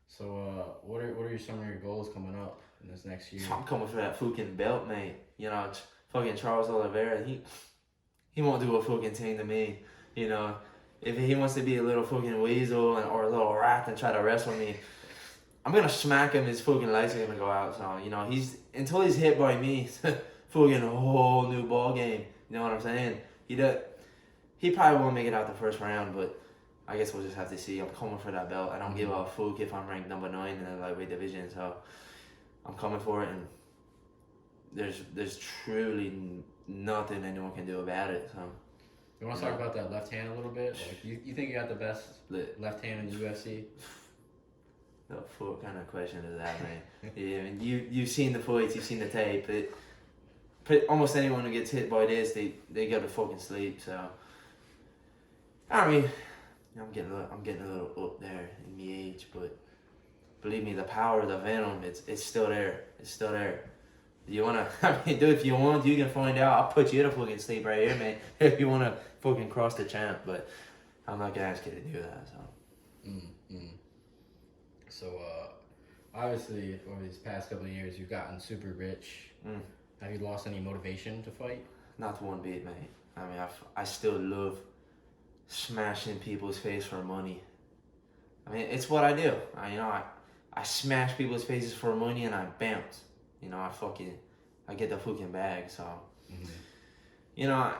So, what are some of your goals coming up in this next year? I'm coming for that fucking belt, mate. You know, fucking Charles Oliveira, he won't do a fucking thing to me. You know, if he wants to be a little fucking weasel or a little rat and try to wrestle me, I'm gonna smack him. His fucking lights are gonna go out. So, you know, until he's hit by me, fucking a whole new ball game. You know what I'm saying? He probably won't make it out the first round, but I guess we'll just have to see. I'm coming for that belt. I don't give a fuck if I'm ranked number 9 in the lightweight division. So I'm coming for it, and there's truly nothing anyone can do about it. So you want to talk about that left hand a little bit? Like, you think you got the best left hand in the UFC? The fuck kind of question is that, man? Yeah, I mean, you've seen the fights, you've seen the tape. Almost anyone who gets hit by this, they go to fucking sleep. So I mean, I'm getting a little up there in the age, but believe me, the power of the venom, it's still there. It's still there. You wanna? I mean, dude, if you want, you can find out. I'll put you to fucking sleep right here, man. If you wanna fucking cross the champ, but I'm not gonna ask you to do that. So. So, obviously, over these past couple of years, you've gotten super rich. Have you lost any motivation to fight? Not one bit, mate. I mean, I still love smashing people's face for money. I mean, it's what I do. I smash people's faces for money and I bounce. You know, I get the fucking bag. So, you know,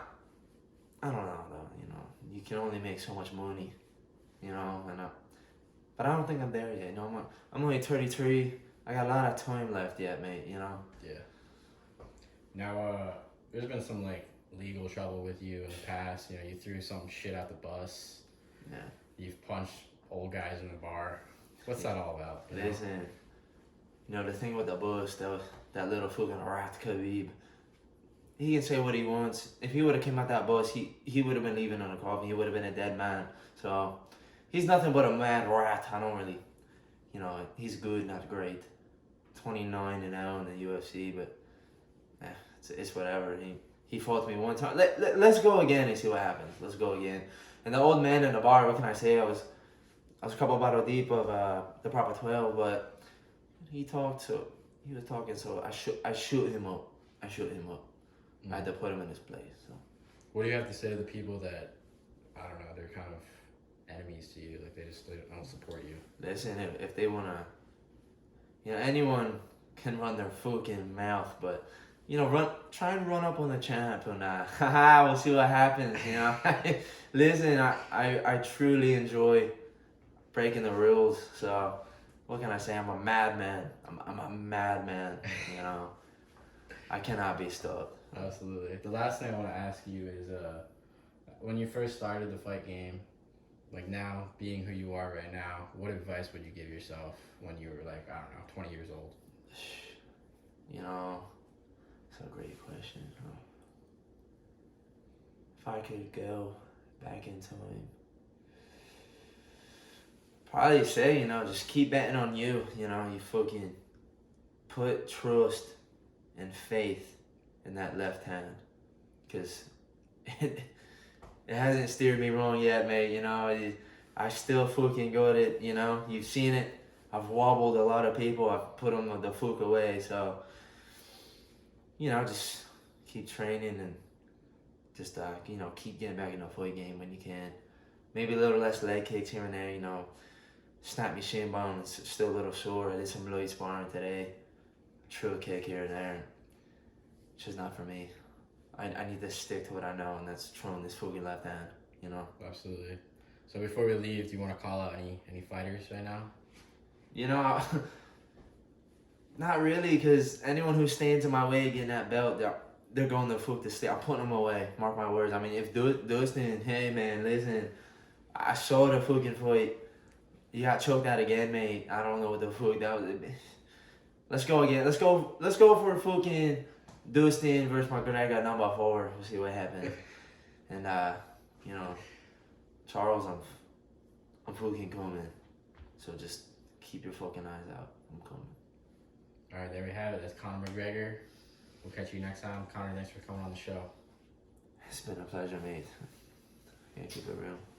I don't know though. You know, you can only make so much money. You know, but I don't think I'm there yet. You know, I'm only 33. I got a lot of time left yet, mate. You know. Yeah. Now, there's been some like legal trouble with you in the past. You know, you threw some shit out the bus. Yeah. You've punched old guys in a bar. What's that all about? Listen, you know the thing with the bus, that little fucking rat Khabib. He can say what he wants. If he would have came out that bus, he would have been leaving on a coffin. He would have been a dead man. So he's nothing but a mad rat. I don't really, you know, he's good, not great. 29 and now in the UFC, but it's whatever. He fought me one time. Let's go again and see what happens. Let's go again. And the old man in the bar, what can I say? I was a couple bottles deep of the Proper 12, but he was talking, so I shoot him up. I had to put him in his place. So. What do you have to say to the people that, I don't know, they're kind of enemies to you, like they don't support you? Listen, if they wanna, you know, anyone can run their fucking mouth, but you know, try and run up on the champ and we'll see what happens. You know, listen, I truly enjoy breaking the rules. So what can I say? I'm a madman. I'm a madman. You know, I cannot be stopped. Absolutely. The last thing I want to ask you is, when you first started the fight game, like now, being who you are right now, what advice would you give yourself when you were like, I don't know, 20 years old? You know, it's a great question. If I could go back in time, probably say, you know, just keep betting on you. You know, you fucking put trust and faith in that left hand, because it it hasn't steered me wrong yet, mate. You know, I still fucking got it. You know, you've seen it. I've wobbled a lot of people. I've put them the fuck away. So, you know, just keep training and just you know, keep getting back in the fight game when you can. Maybe a little less leg kicks here and there. You know, snap my shin bone. It's still a little sore. I did some light sparring today. True kick here and there. It's just not for me. I need to stick to what I know, and that's throwing this fucking left hand, you know? Absolutely. So before we leave, do you want to call out any fighters right now? You know, not really, because anyone who stands in my way getting that belt, they're going to fuck the state. I'm putting them away, mark my words. I mean, if Dustin, hey man, listen, I saw the fucking fight. You got choked out again, mate. I don't know what the fuck that was. Let's go again. Let's go for fucking Dustin versus McGregor at number 4. We'll see what happens. And you know, Charles, I'm fucking coming. So just keep your fucking eyes out. I'm coming. All right, there we have it. That's Conor McGregor. We'll catch you next time. Conor, thanks for coming on the show. It's been a pleasure, mate. Yeah, keep it real.